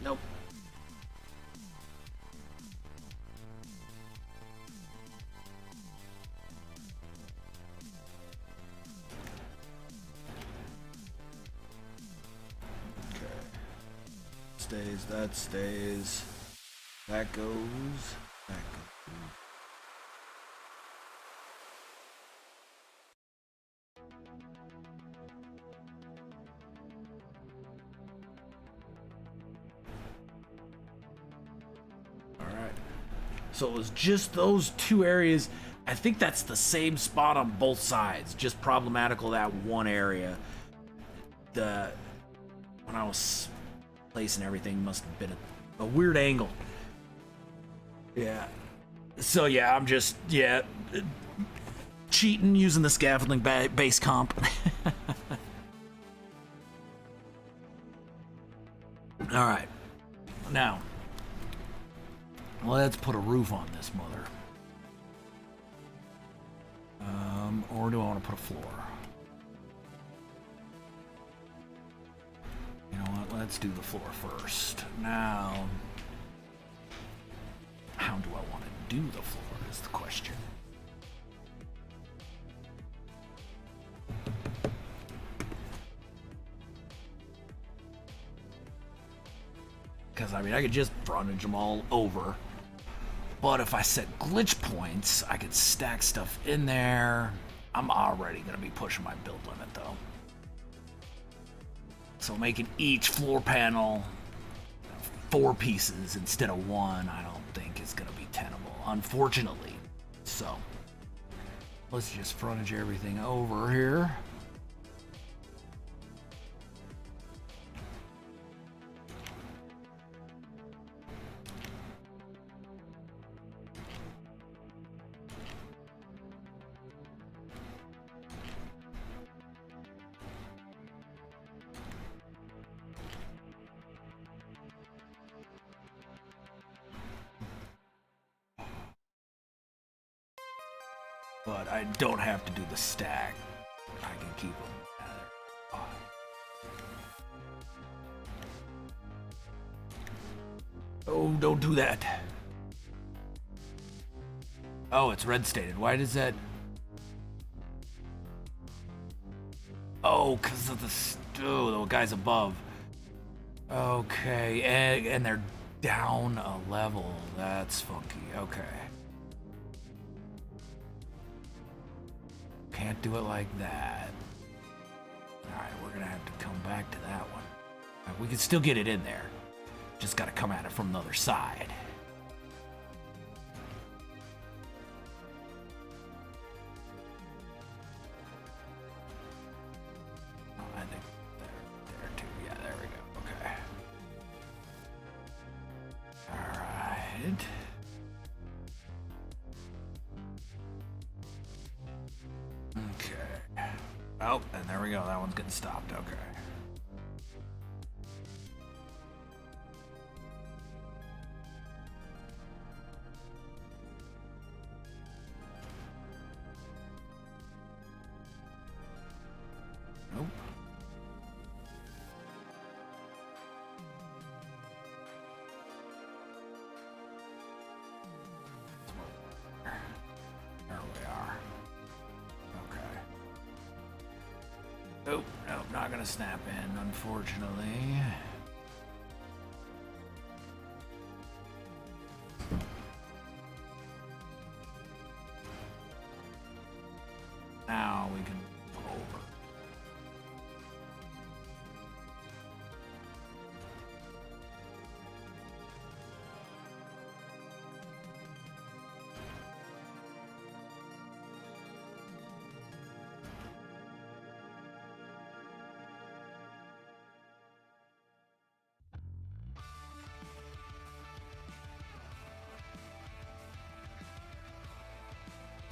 Nope. Okay. Stays, that stays. That goes. That goes. So it was just those two areas. I think that's the same spot on both sides. Just problematical that one area. When I was placing everything must have been a weird angle. Yeah. So yeah, I'm just cheating using the scaffolding base comp. All right. Now, let's put a roof on this mother. Or do I want to put a floor? You know what? Let's do the floor first. Now, how do I want to do the floor is the question. Because, I mean, I could just frontage them all over. But if I set glitch points, I could stack stuff in there. I'm already going to be pushing my build limit, though. So making each floor panel 4 pieces instead of 1, I don't think is going to be tenable, unfortunately. So, let's just frontage everything over here. But I don't have to do the stack. I can keep them. Oh, don't do that. Oh, it's red stated. Why does that? Oh, because of the guys above. Okay, and they're down a level. That's funky. Okay. Can't do it like that. Alright, we're gonna have to come back to that one. Right, we can still get it in there. Just gotta come at it from the other side. Oh, I think there too. Yeah, there we go. Oh, and there we go. That one's getting stopped. Okay. Nope. There we are. Okay. Nope, nope, not gonna snap in, unfortunately. Now we can move over.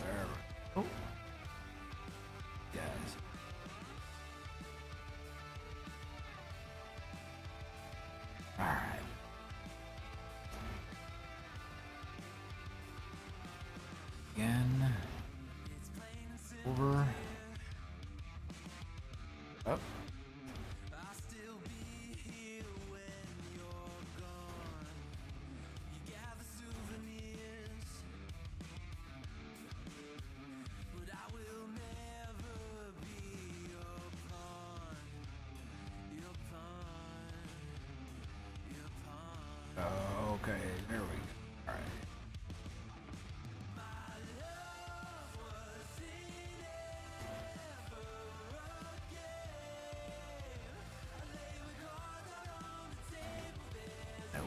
There we go. Guys. All right. Again. Over. Up. Okay, there we go. All right. Nope.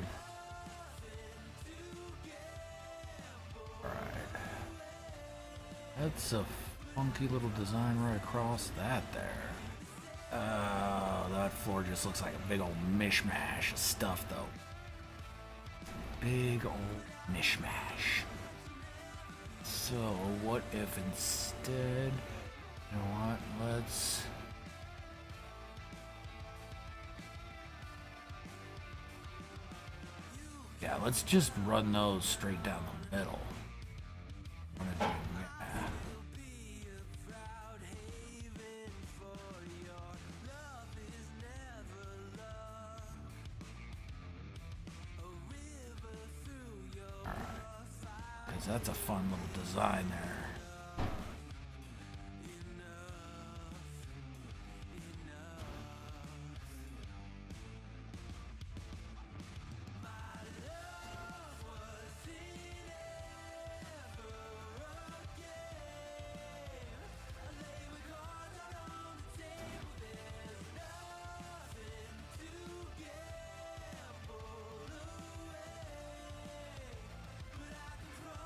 All right. That's a funky little design right across that there. That floor just looks like a big old mishmash of stuff, though. Big old mishmash. So, what if instead, you know what, let's... Yeah, let's just run those straight down the middle. Yeah. That's a fun little design there.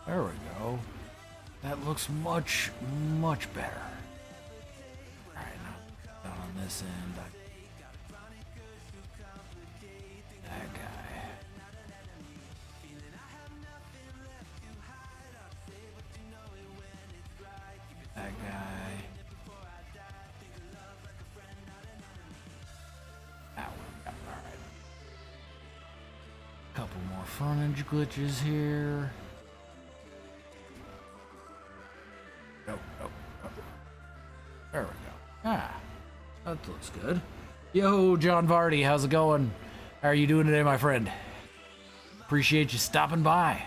There we go. That looks much, much better. Alright, now down on this end. That guy. That guy. Ow. Alright. Couple more frontage glitches here. There we go. Ah, that looks good. Yo, John Vardy, how's it going? How are you doing today, my friend? Appreciate you stopping by.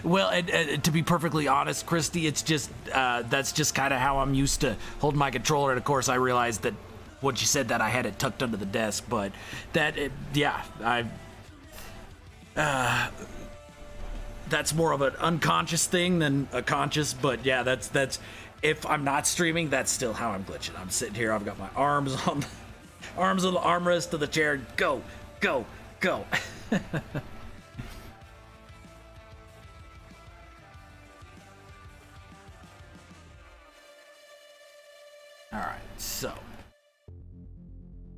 Well, and to be perfectly honest, Christy, it's just that's just kind of how I'm used to holding my controller. And of course, I realized that once you said that, I had it tucked under the desk. But that, yeah, that's more of an unconscious thing than a conscious, but yeah, that's if I'm not streaming, that's still how I'm glitching. I'm sitting here, I've got my arms on the armrest of the chair. Go, go, go. All right, so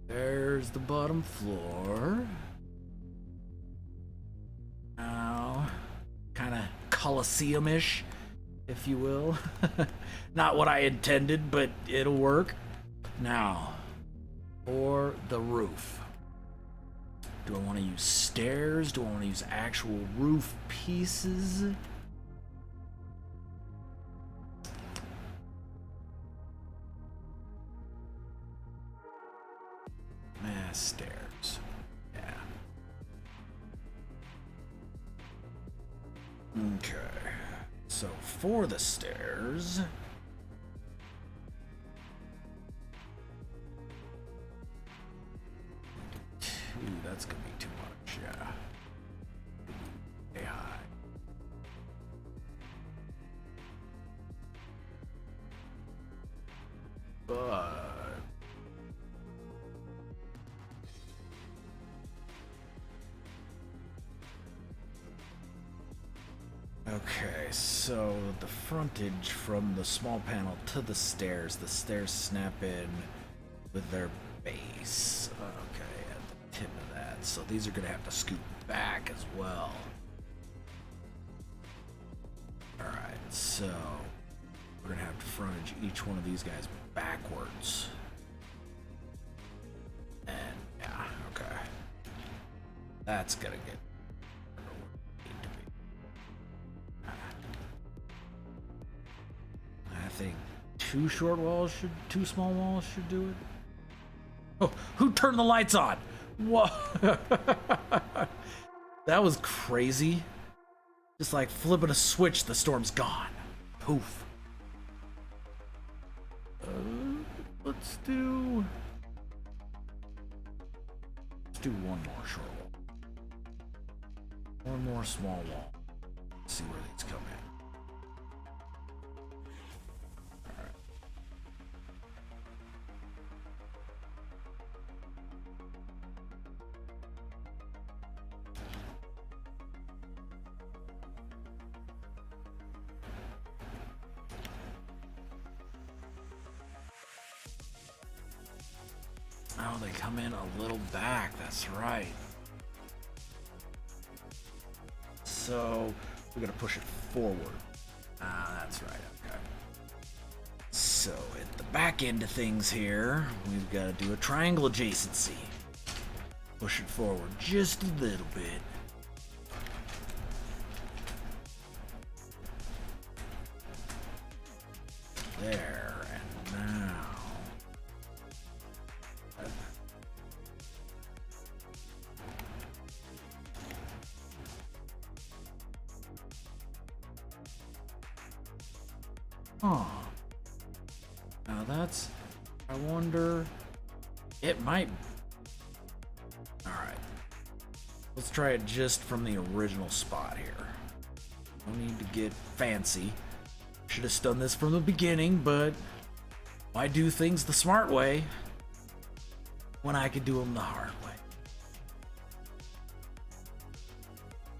there's the bottom floor. Now, kind of Colosseum-ish, if you will. Not what I intended, but it'll work. Now, for the roof. Do I want to use stairs? Do I want to use actual roof pieces? Stairs. Yeah. Okay. So for the stairs, that's gonna be too much. Yeah. Way high. But okay, so the frontage from the small panel to the stairs snap in with their base. Okay, at the tip of that. So these are gonna have to scoot back as well. Alright, so we're gonna have to frontage each one of these guys backwards. And yeah, okay. That's gonna get I think two small walls should do it. Oh, who turned the lights on? Whoa. That was crazy. Just like flipping a switch, the storm's gone. Poof. Let's do one more short wall. One more small wall. Let's see where these come in. Oh, they come in a little back, that's right. So, we're gonna push it forward. Ah, that's right, okay. So, at the back end of things here, we've gotta do a triangle adjacency. Push it forward just a little bit. There, and now... Huh. Now that's... I wonder... It might... Alright. Let's try it just from the original spot here. No need to get fancy. Should have done this from the beginning, but... Why do things the smart way when I could do them the hard way?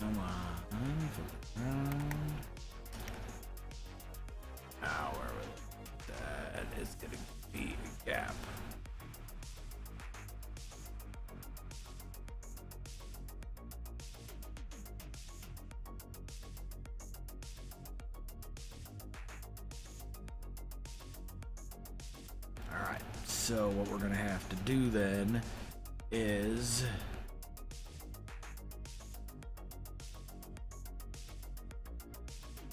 Come on, flip it around. That is gonna be a gap. Alright, so what we're gonna have to do then is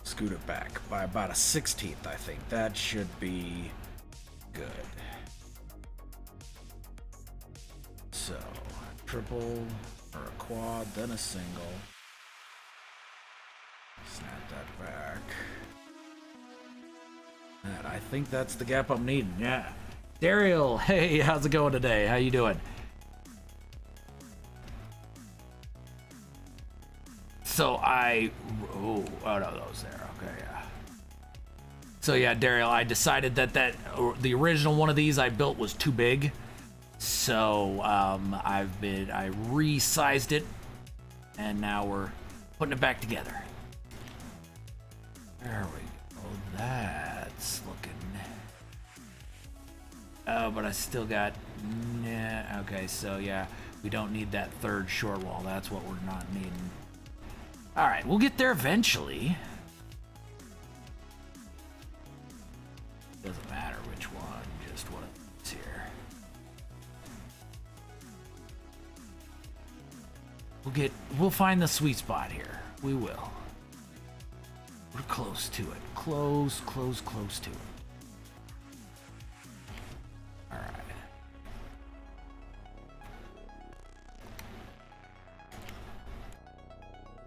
scoot it back by about a 16th, I think. That should be good. So, triple or a quad, then a single. Snap that back. And I think that's the gap I'm needing, yeah. Daryl, hey, how's it going today? How you doing? So oh no, that was there. Okay, yeah. So yeah, Daryl, I decided that the original one of these I built was too big. So I resized it, and now we're putting it back together. There we go. That's looking. Oh, but I still got. Nah. Okay, so yeah, we don't need that third short wall. That's what we're not needing. All right, we'll get there eventually. Doesn't matter which one, just what it's here. We'll find the sweet spot here. We will. We're close to it. Close to it. Alright.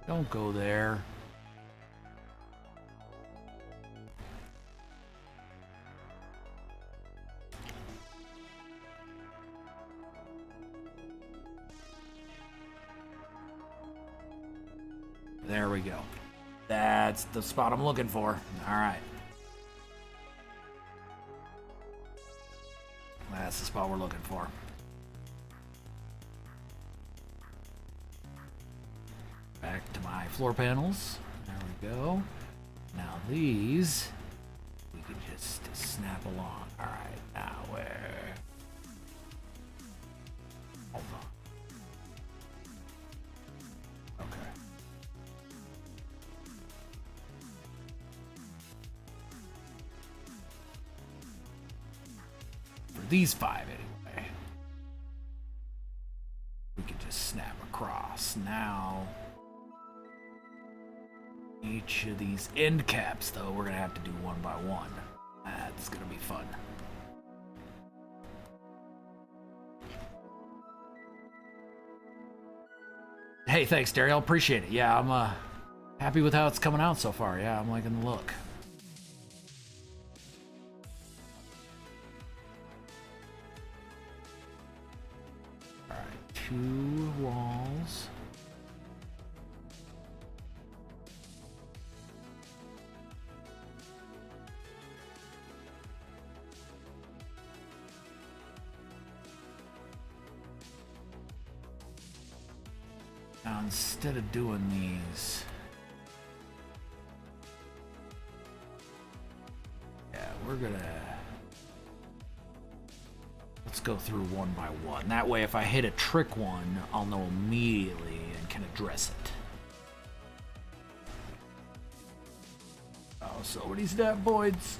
Don't go there. There we go. That's the spot I'm looking for. All right. That's the spot we're looking for. Back to my floor panels. There we go. Now these, we can just snap along. All right, now where? Hold on. Okay. For these 5 anyway. We can just snap across. Now, each of these end caps, though, we're gonna have to do one by one. That's gonna be fun. Hey, thanks, Daryl. Appreciate it. Yeah, I'm happy with how it's coming out so far. Yeah, I'm liking the look. All right, 2 walls. Now, instead of doing these, yeah, we're gonna, let's go through one by one. That way, if I hit a trick one, I'll know immediately and can address it. Oh, so many stat voids.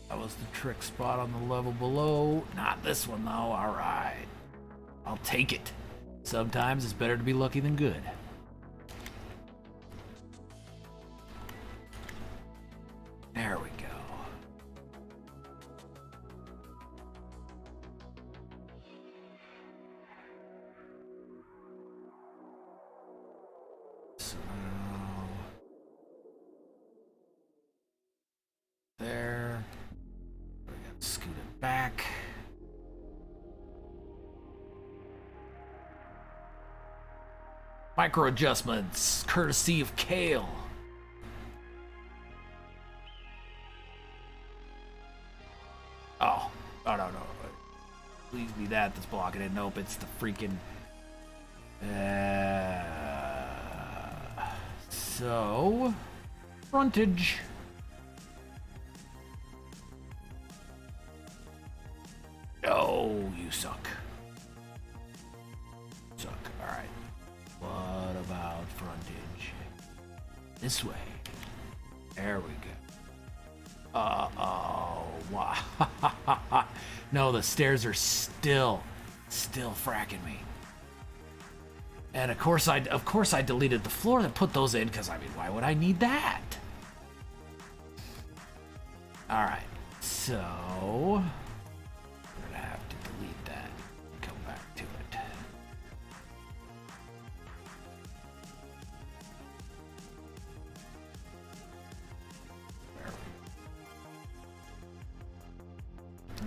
That was the trick spot on the level below. Not this one, though. All right. I'll take it. Sometimes it's better to be lucky than good. There we go. So now, there. We got scoot it back. Micro adjustments, courtesy of Kale. Oh, no. Please be that's blocking it. Nope, it's the freaking. So, frontage. Oh, you suck. All right. What about frontage? This way. There we go. Uh-oh. Wow. No, the stairs are still fracking me. And of course I deleted the floor that put those in, because I mean, why would I need that? All right. So, we're gonna have to delete that and come back to it.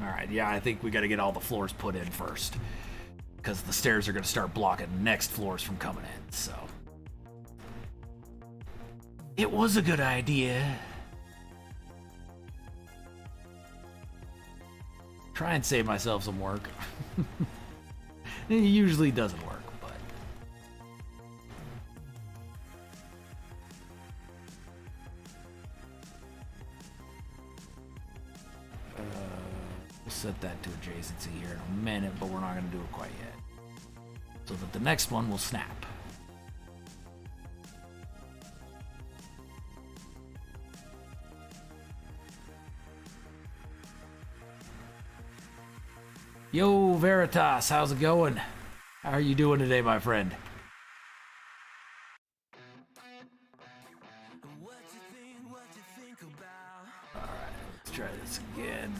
All right, yeah, I think we got to get all the floors put in first, because the stairs are going to start blocking next floors from coming in, so. It was a good idea. Try and save myself some work. It usually doesn't work, but... we'll set that to adjacency here in a minute, but we're not going to do it quite yet. So that the next one will snap. Yo, Veritas, how's it going? How are you doing today, my friend? Alright, let's try this again.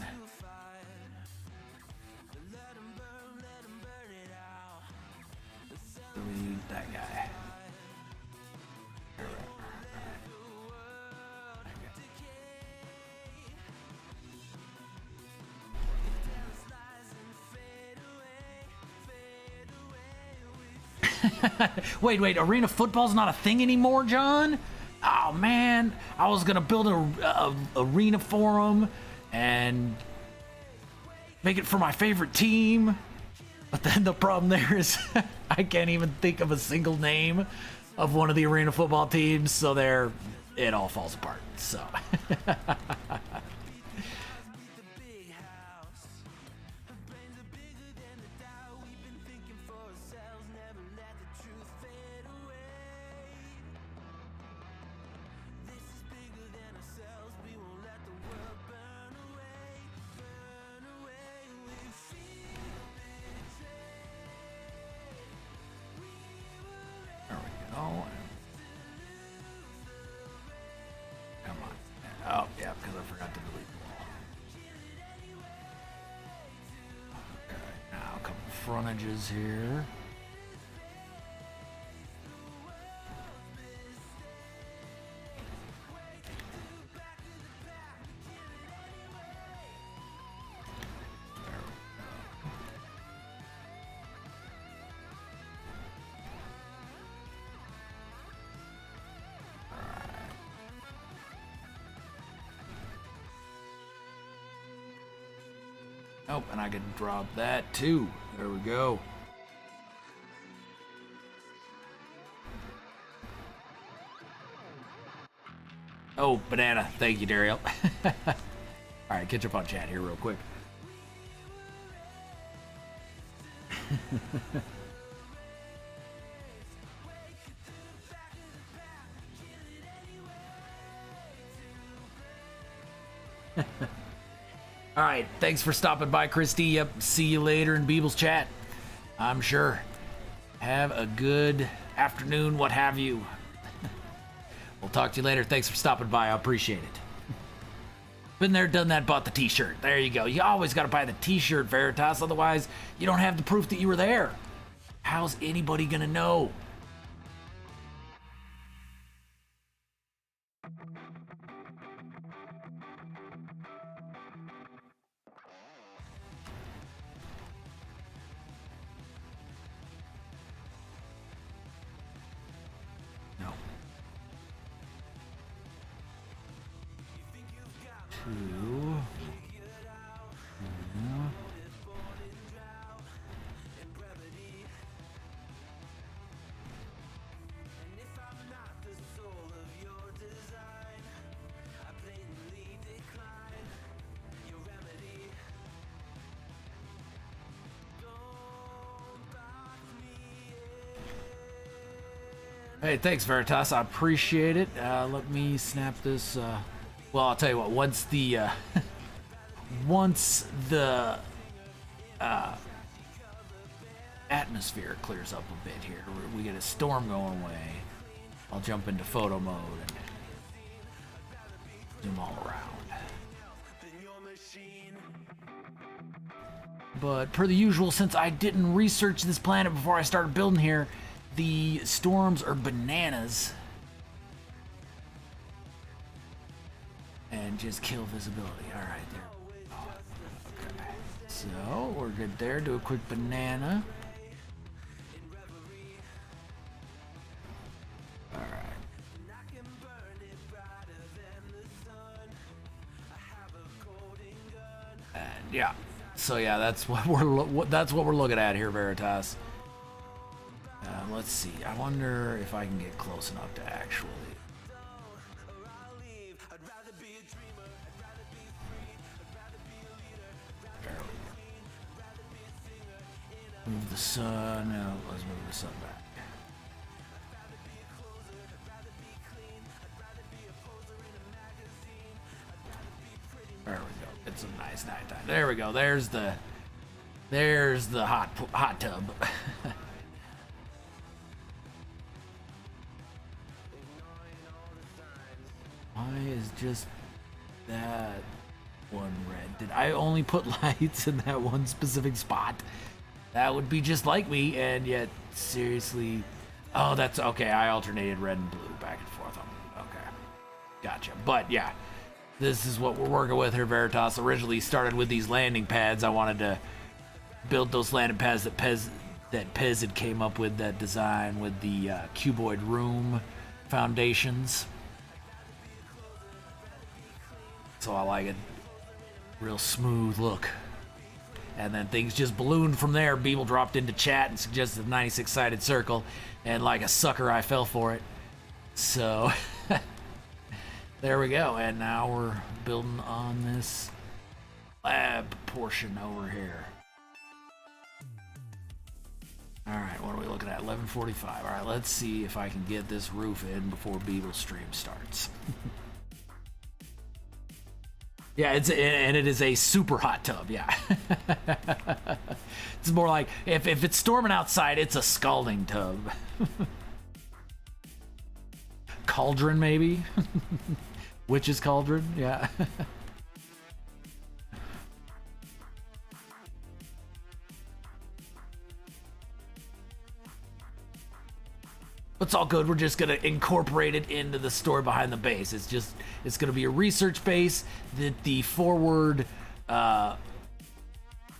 Delete that guy. Wait, arena football's not a thing anymore, John? Oh man, I was gonna build a arena forum and make it for my favorite team, but then the problem there is I can't even think of a single name of one of the arena football teams, so it all falls apart. So frontages here. Oh, and I can drop that too. There we go. Oh, banana. Thank you, Daryl. Alright, catch up on chat here real quick. All right, thanks for stopping by, Christy. Yep, see you later in Beeble's chat, I'm sure. Have a good afternoon, what have you. We'll talk to you later. Thanks for stopping by. I appreciate it. Been there, done that, bought the t-shirt. There you go. You always got to buy the t-shirt, Veritas. Otherwise, you don't have the proof that you were there. How's anybody going to know? Hey, thanks, Veritas. I appreciate it. Let me snap this. Well, I'll tell you what. Once the atmosphere clears up a bit here, we get a storm going away, I'll jump into photo mode and zoom all around. But per the usual, since I didn't research this planet before I started building here, the storms are bananas. And just kill visibility. Alright, there. Okay. So, we're good there. Do a quick banana. Alright. And yeah. So yeah, that's what we're looking at here, Veritas. Let's see. I wonder if I can get close enough to actually. Move the sun. No, let's move the sun back. There we go. It's a nice nighttime. There we go. There's the hot tub. Why is just that one red? Did I only put lights in that one specific spot? That would be just like me, and yet, seriously. Oh, that's okay. I alternated red and blue back and forth. Okay. Gotcha. But yeah, this is what we're working with here, Veritas. Originally started with these landing pads. I wanted to build those landing pads that Pez had came up with, that design with the cuboid room foundations. So I like it. Real smooth look. And then things just ballooned from there. Beeble dropped into chat and suggested a 96-sided circle. And like a sucker, I fell for it. So, there we go. And now we're building on this lab portion over here. Alright, what are we looking at? 11:45. Alright, let's see if I can get this roof in before Beeble stream starts. Yeah, it is a super hot tub, yeah. It's more like, if it's storming outside, it's a scalding tub. Cauldron, maybe? Witch's cauldron, yeah. It's all good. We're just going to incorporate it into the story behind the base. It's going to be a research base that the forward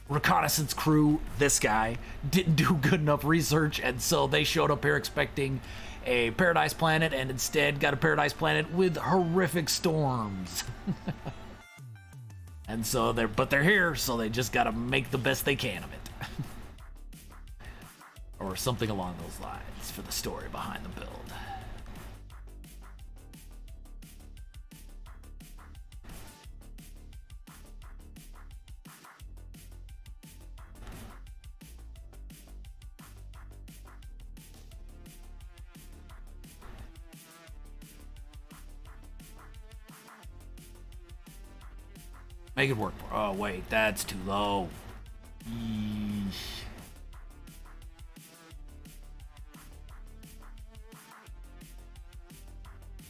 reconnaissance crew, this guy, didn't do good enough research, and so they showed up here expecting a paradise planet and instead got a paradise planet with horrific storms. And so they're here, so they just got to make the best they can of it. Or something along those lines for the story behind the build. Make it work. Oh wait, that's too low. Yeesh.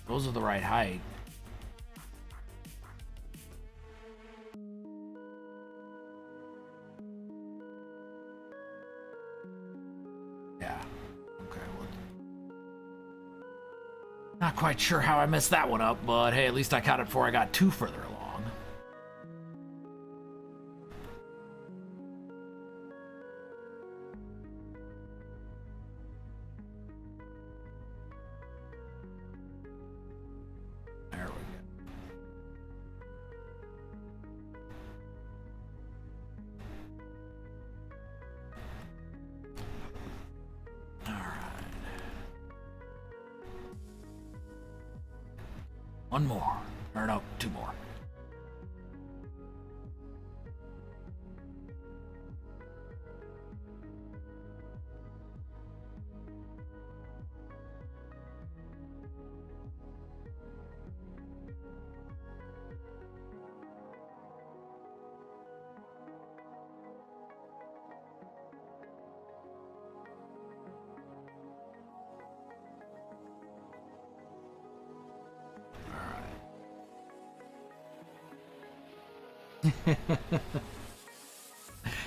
Those are the right height. Yeah. Okay. Well, not quite sure how I messed that one up, but hey, at least I caught it before I got too further along. One more. Or no, two more.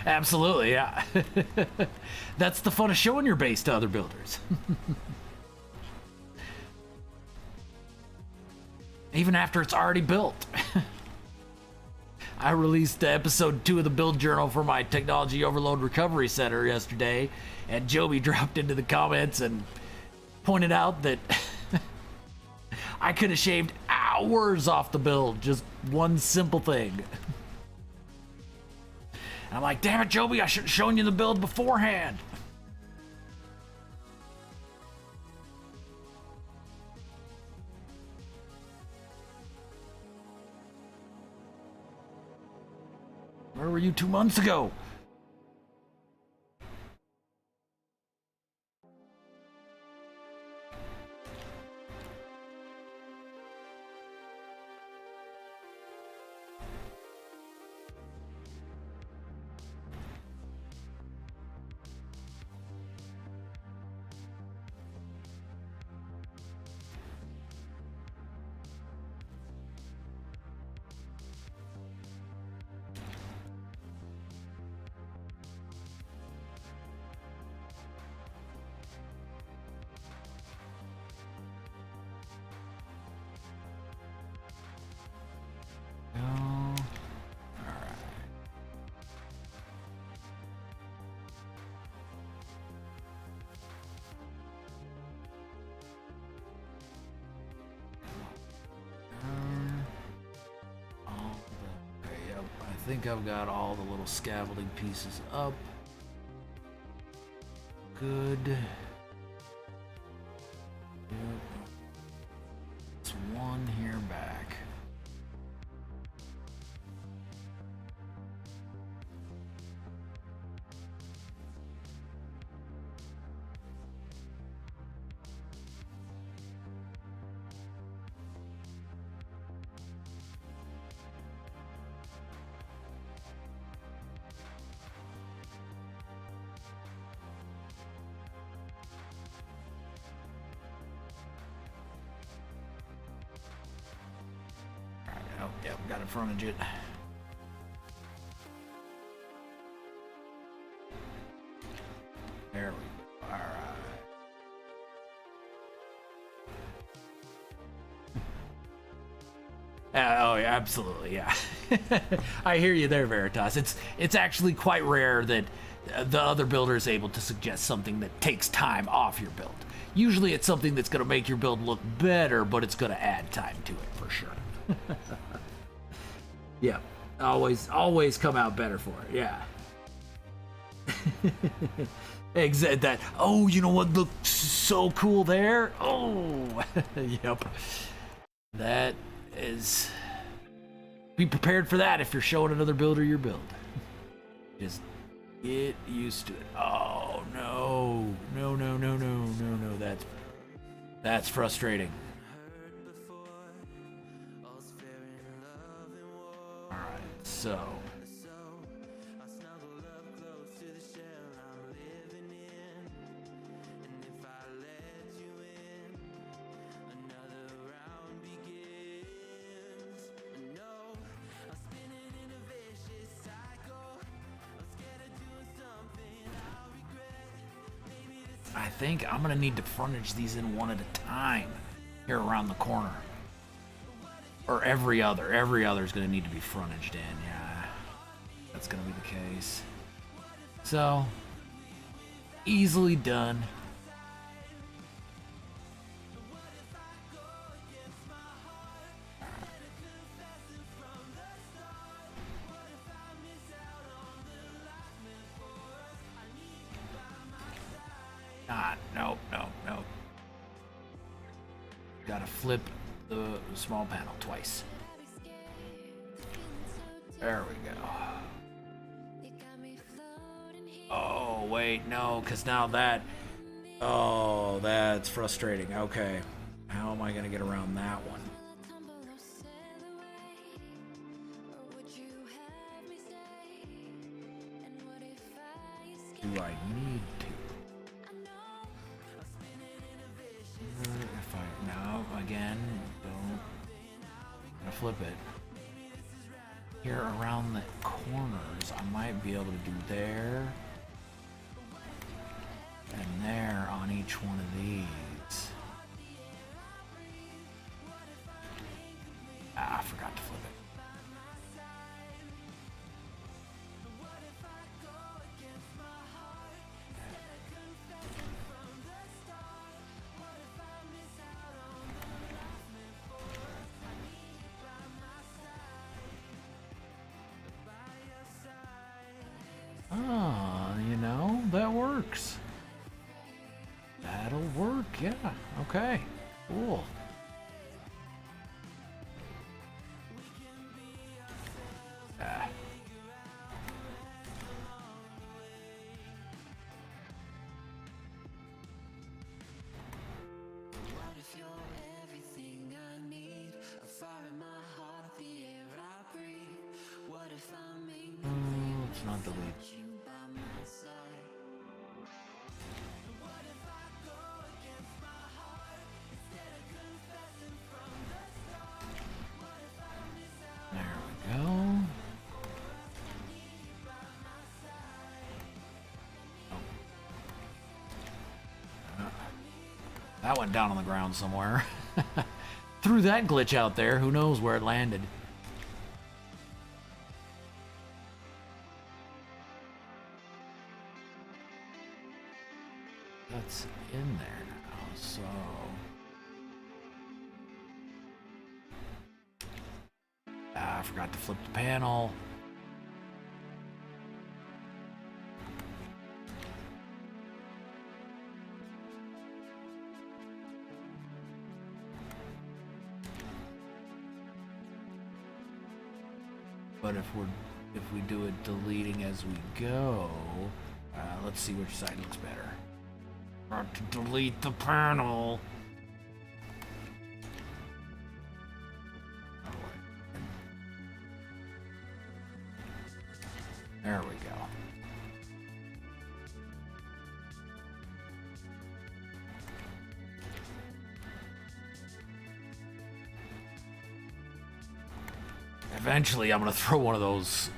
Absolutely, yeah. That's the fun of showing your base to other builders. Even after it's already built. I released episode 2 of the build journal for my Technology Overload Recovery Center yesterday, and Joby dropped into the comments and pointed out that I could have shaved hours off the build, just one simple thing. And I'm like, damn it, Joby, I should have shown you the build beforehand. Where were you 2 months ago? I think I've got all the little scaffolding pieces up. Good. Yep. It's one here back. Yep, got to frontage it. There we go. All right. Oh, yeah, absolutely, yeah. I hear you there, Veritas. It's actually quite rare that the other builder is able to suggest something that takes time off your build. Usually it's something that's going to make your build look better, but it's going to add time to it for sure. Yeah, always come out better for it. Yeah. Exactly that. Oh, you know what looks so cool there? Oh, yep. That is. Be prepared for that if you're showing another builder your build. Just get used to it. Oh no, no. That's frustrating. So I think I'm gonna need to frontage these in one at a time here around the corner. Or every other is going to need to be frontaged in, yeah. That's going to be the case. So, easily done. Nope. Gotta flip the small panel twice. There we go. Oh, wait, no, because now that... Oh, that's frustrating. Okay. How am I going to get around that one? Do I need to? If I... No, again, don't... I'm gonna flip it. Here around the corners, I might be able to do there and there on each one of these. I forgot to flip it. would work, yeah. Okay, cool. Ah. Let's not delete. There we go. That went down on the ground somewhere. Threw that glitch out there. Who knows where it landed. That's in there now, so... I forgot to flip the panel. But if we do it deleting as we go, let's see which side looks better. Got to delete the panel. There we go. Eventually, I'm gonna throw one of those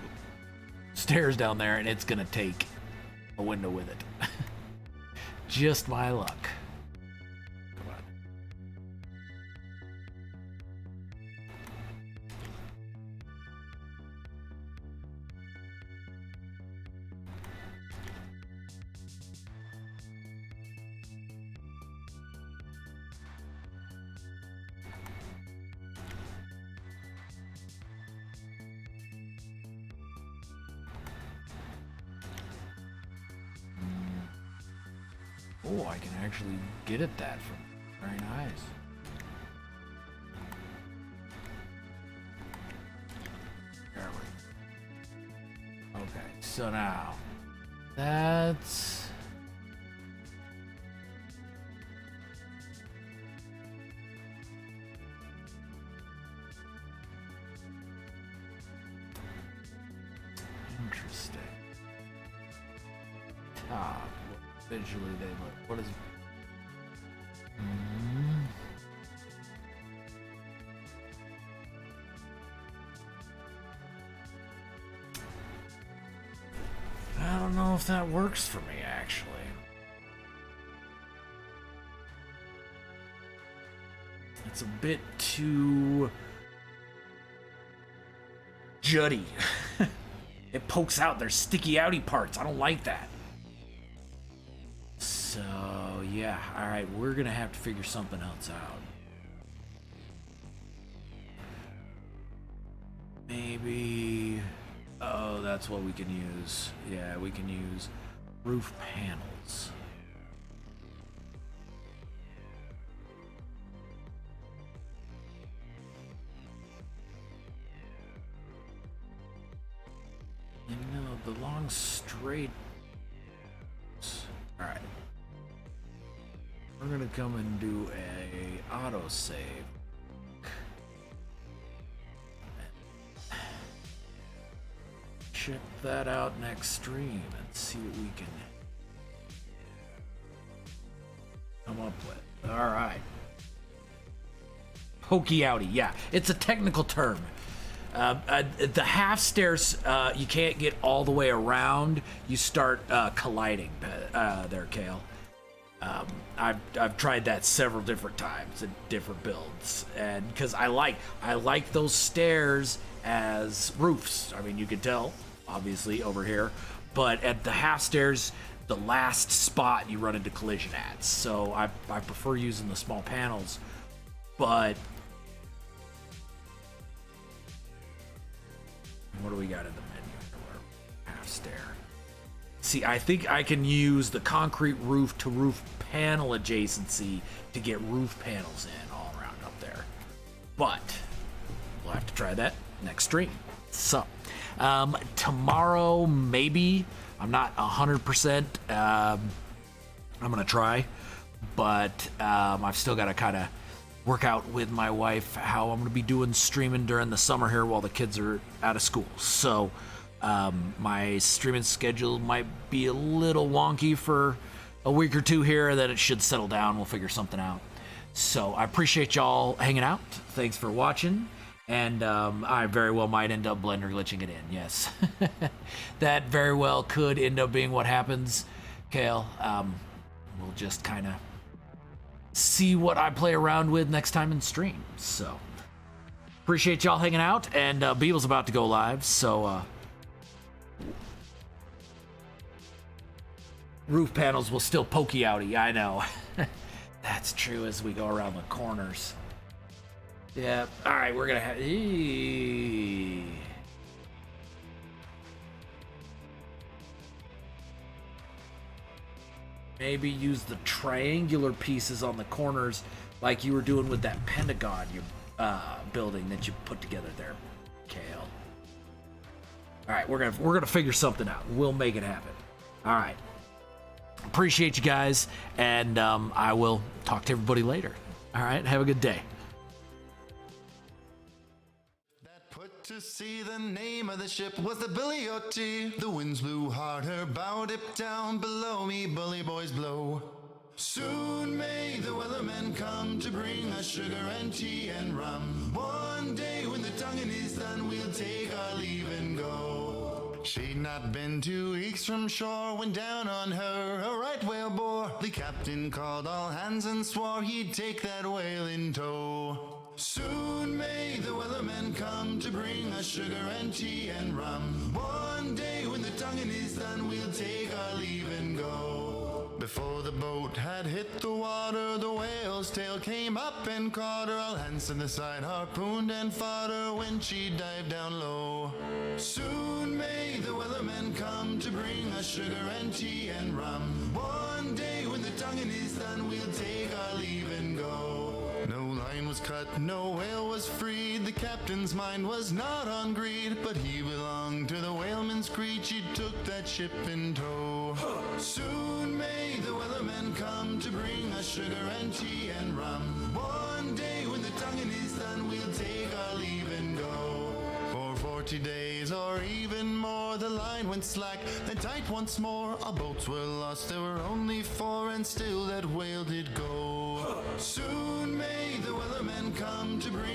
stairs down there, and it's gonna take a window with it. Just my luck. Come on. Oh, I can actually get at that from very nice. There we go. Okay, so now that's interesting. Top. Visually they look. What is... I don't know if that works for me, actually. It's a bit too... juddy. It pokes out. There's sticky outy parts. I don't like that. So, yeah, alright, we're gonna have to figure something else out. Maybe... Oh, that's what we can use. Yeah, we can use roof panels. You know, the long straight... Alright. We're gonna come and do a autosave. Check that out next stream and see what we can come up with. Alright. Pokey outy, yeah. It's a technical term. The half stairs, you can't get all the way around. You start colliding there, Kale. I've tried that several different times in different builds, and because I like those stairs as roofs. I mean, you can tell, obviously, over here, but at the half stairs, the last spot you run into collision at. So I prefer using the small panels, but what do we got in the menu? Half stair. see, I think I can use the concrete roof to roof panel adjacency to get roof panels in all around up there. But we'll have to try that next stream. So, tomorrow, maybe. I'm not 100%. I'm going to try. But I've still got to kind of work out with my wife how I'm going to be doing streaming during the summer here while the kids are out of school. So, my streaming schedule might be a little wonky for a week or two here, and then it should settle down. We'll figure something out. So I appreciate y'all hanging out. Thanks for watching. And I very well might end up Blender glitching it in. Yes. That very well could end up being what happens, Kale. We'll just kind of see what I play around with next time in stream. So appreciate y'all hanging out. And Beeble's about to go live. So roof panels will still pokey outy. I know. That's true as we go around the corners. Yeah. All right, we're gonna have. Maybe use the triangular pieces on the corners, like you were doing with that Pentagon building that you put together there, Kale. All right, we're gonna figure something out. We'll make it happen. All right. Appreciate you guys, and I will talk to everybody later. All right, have a good day. That put to sea, the name of the ship was the Billy O.T. The winds blew harder, bow dip down below me, bully boys blow. Soon may the weathermen come to bring us sugar and tea and rum. One day when the tonguing is done, we'll take our leave and go. She'd not been 2 weeks from shore when down on her a right whale bore. The captain called all hands and swore he'd take that whale in tow. Soon may the weathermen come to bring us sugar and tea and rum. One day when the tonguing is done, we'll take our leave and go. Before the boat had hit the water, the whale's tail came up and caught her. All hands to the side harpooned and fought her when she dived down low. Soon may the weathermen come to bring us sugar and tea and rum. One day when the tonguing is done, we'll take our leave and go. No line was cut, no whale was freed. The captain's mind was not on greed, but he belonged to the whaleman's creed. He took that ship in tow. Soon may the weathermen come to bring us sugar and tea and rum. One day when the tonguing is done, we'll take our leave and go. For 40 days or even more, the line went slack, then tight once more. Our boats were lost, there were only 4, and still that whale did go. Soon may the weathermen come to bring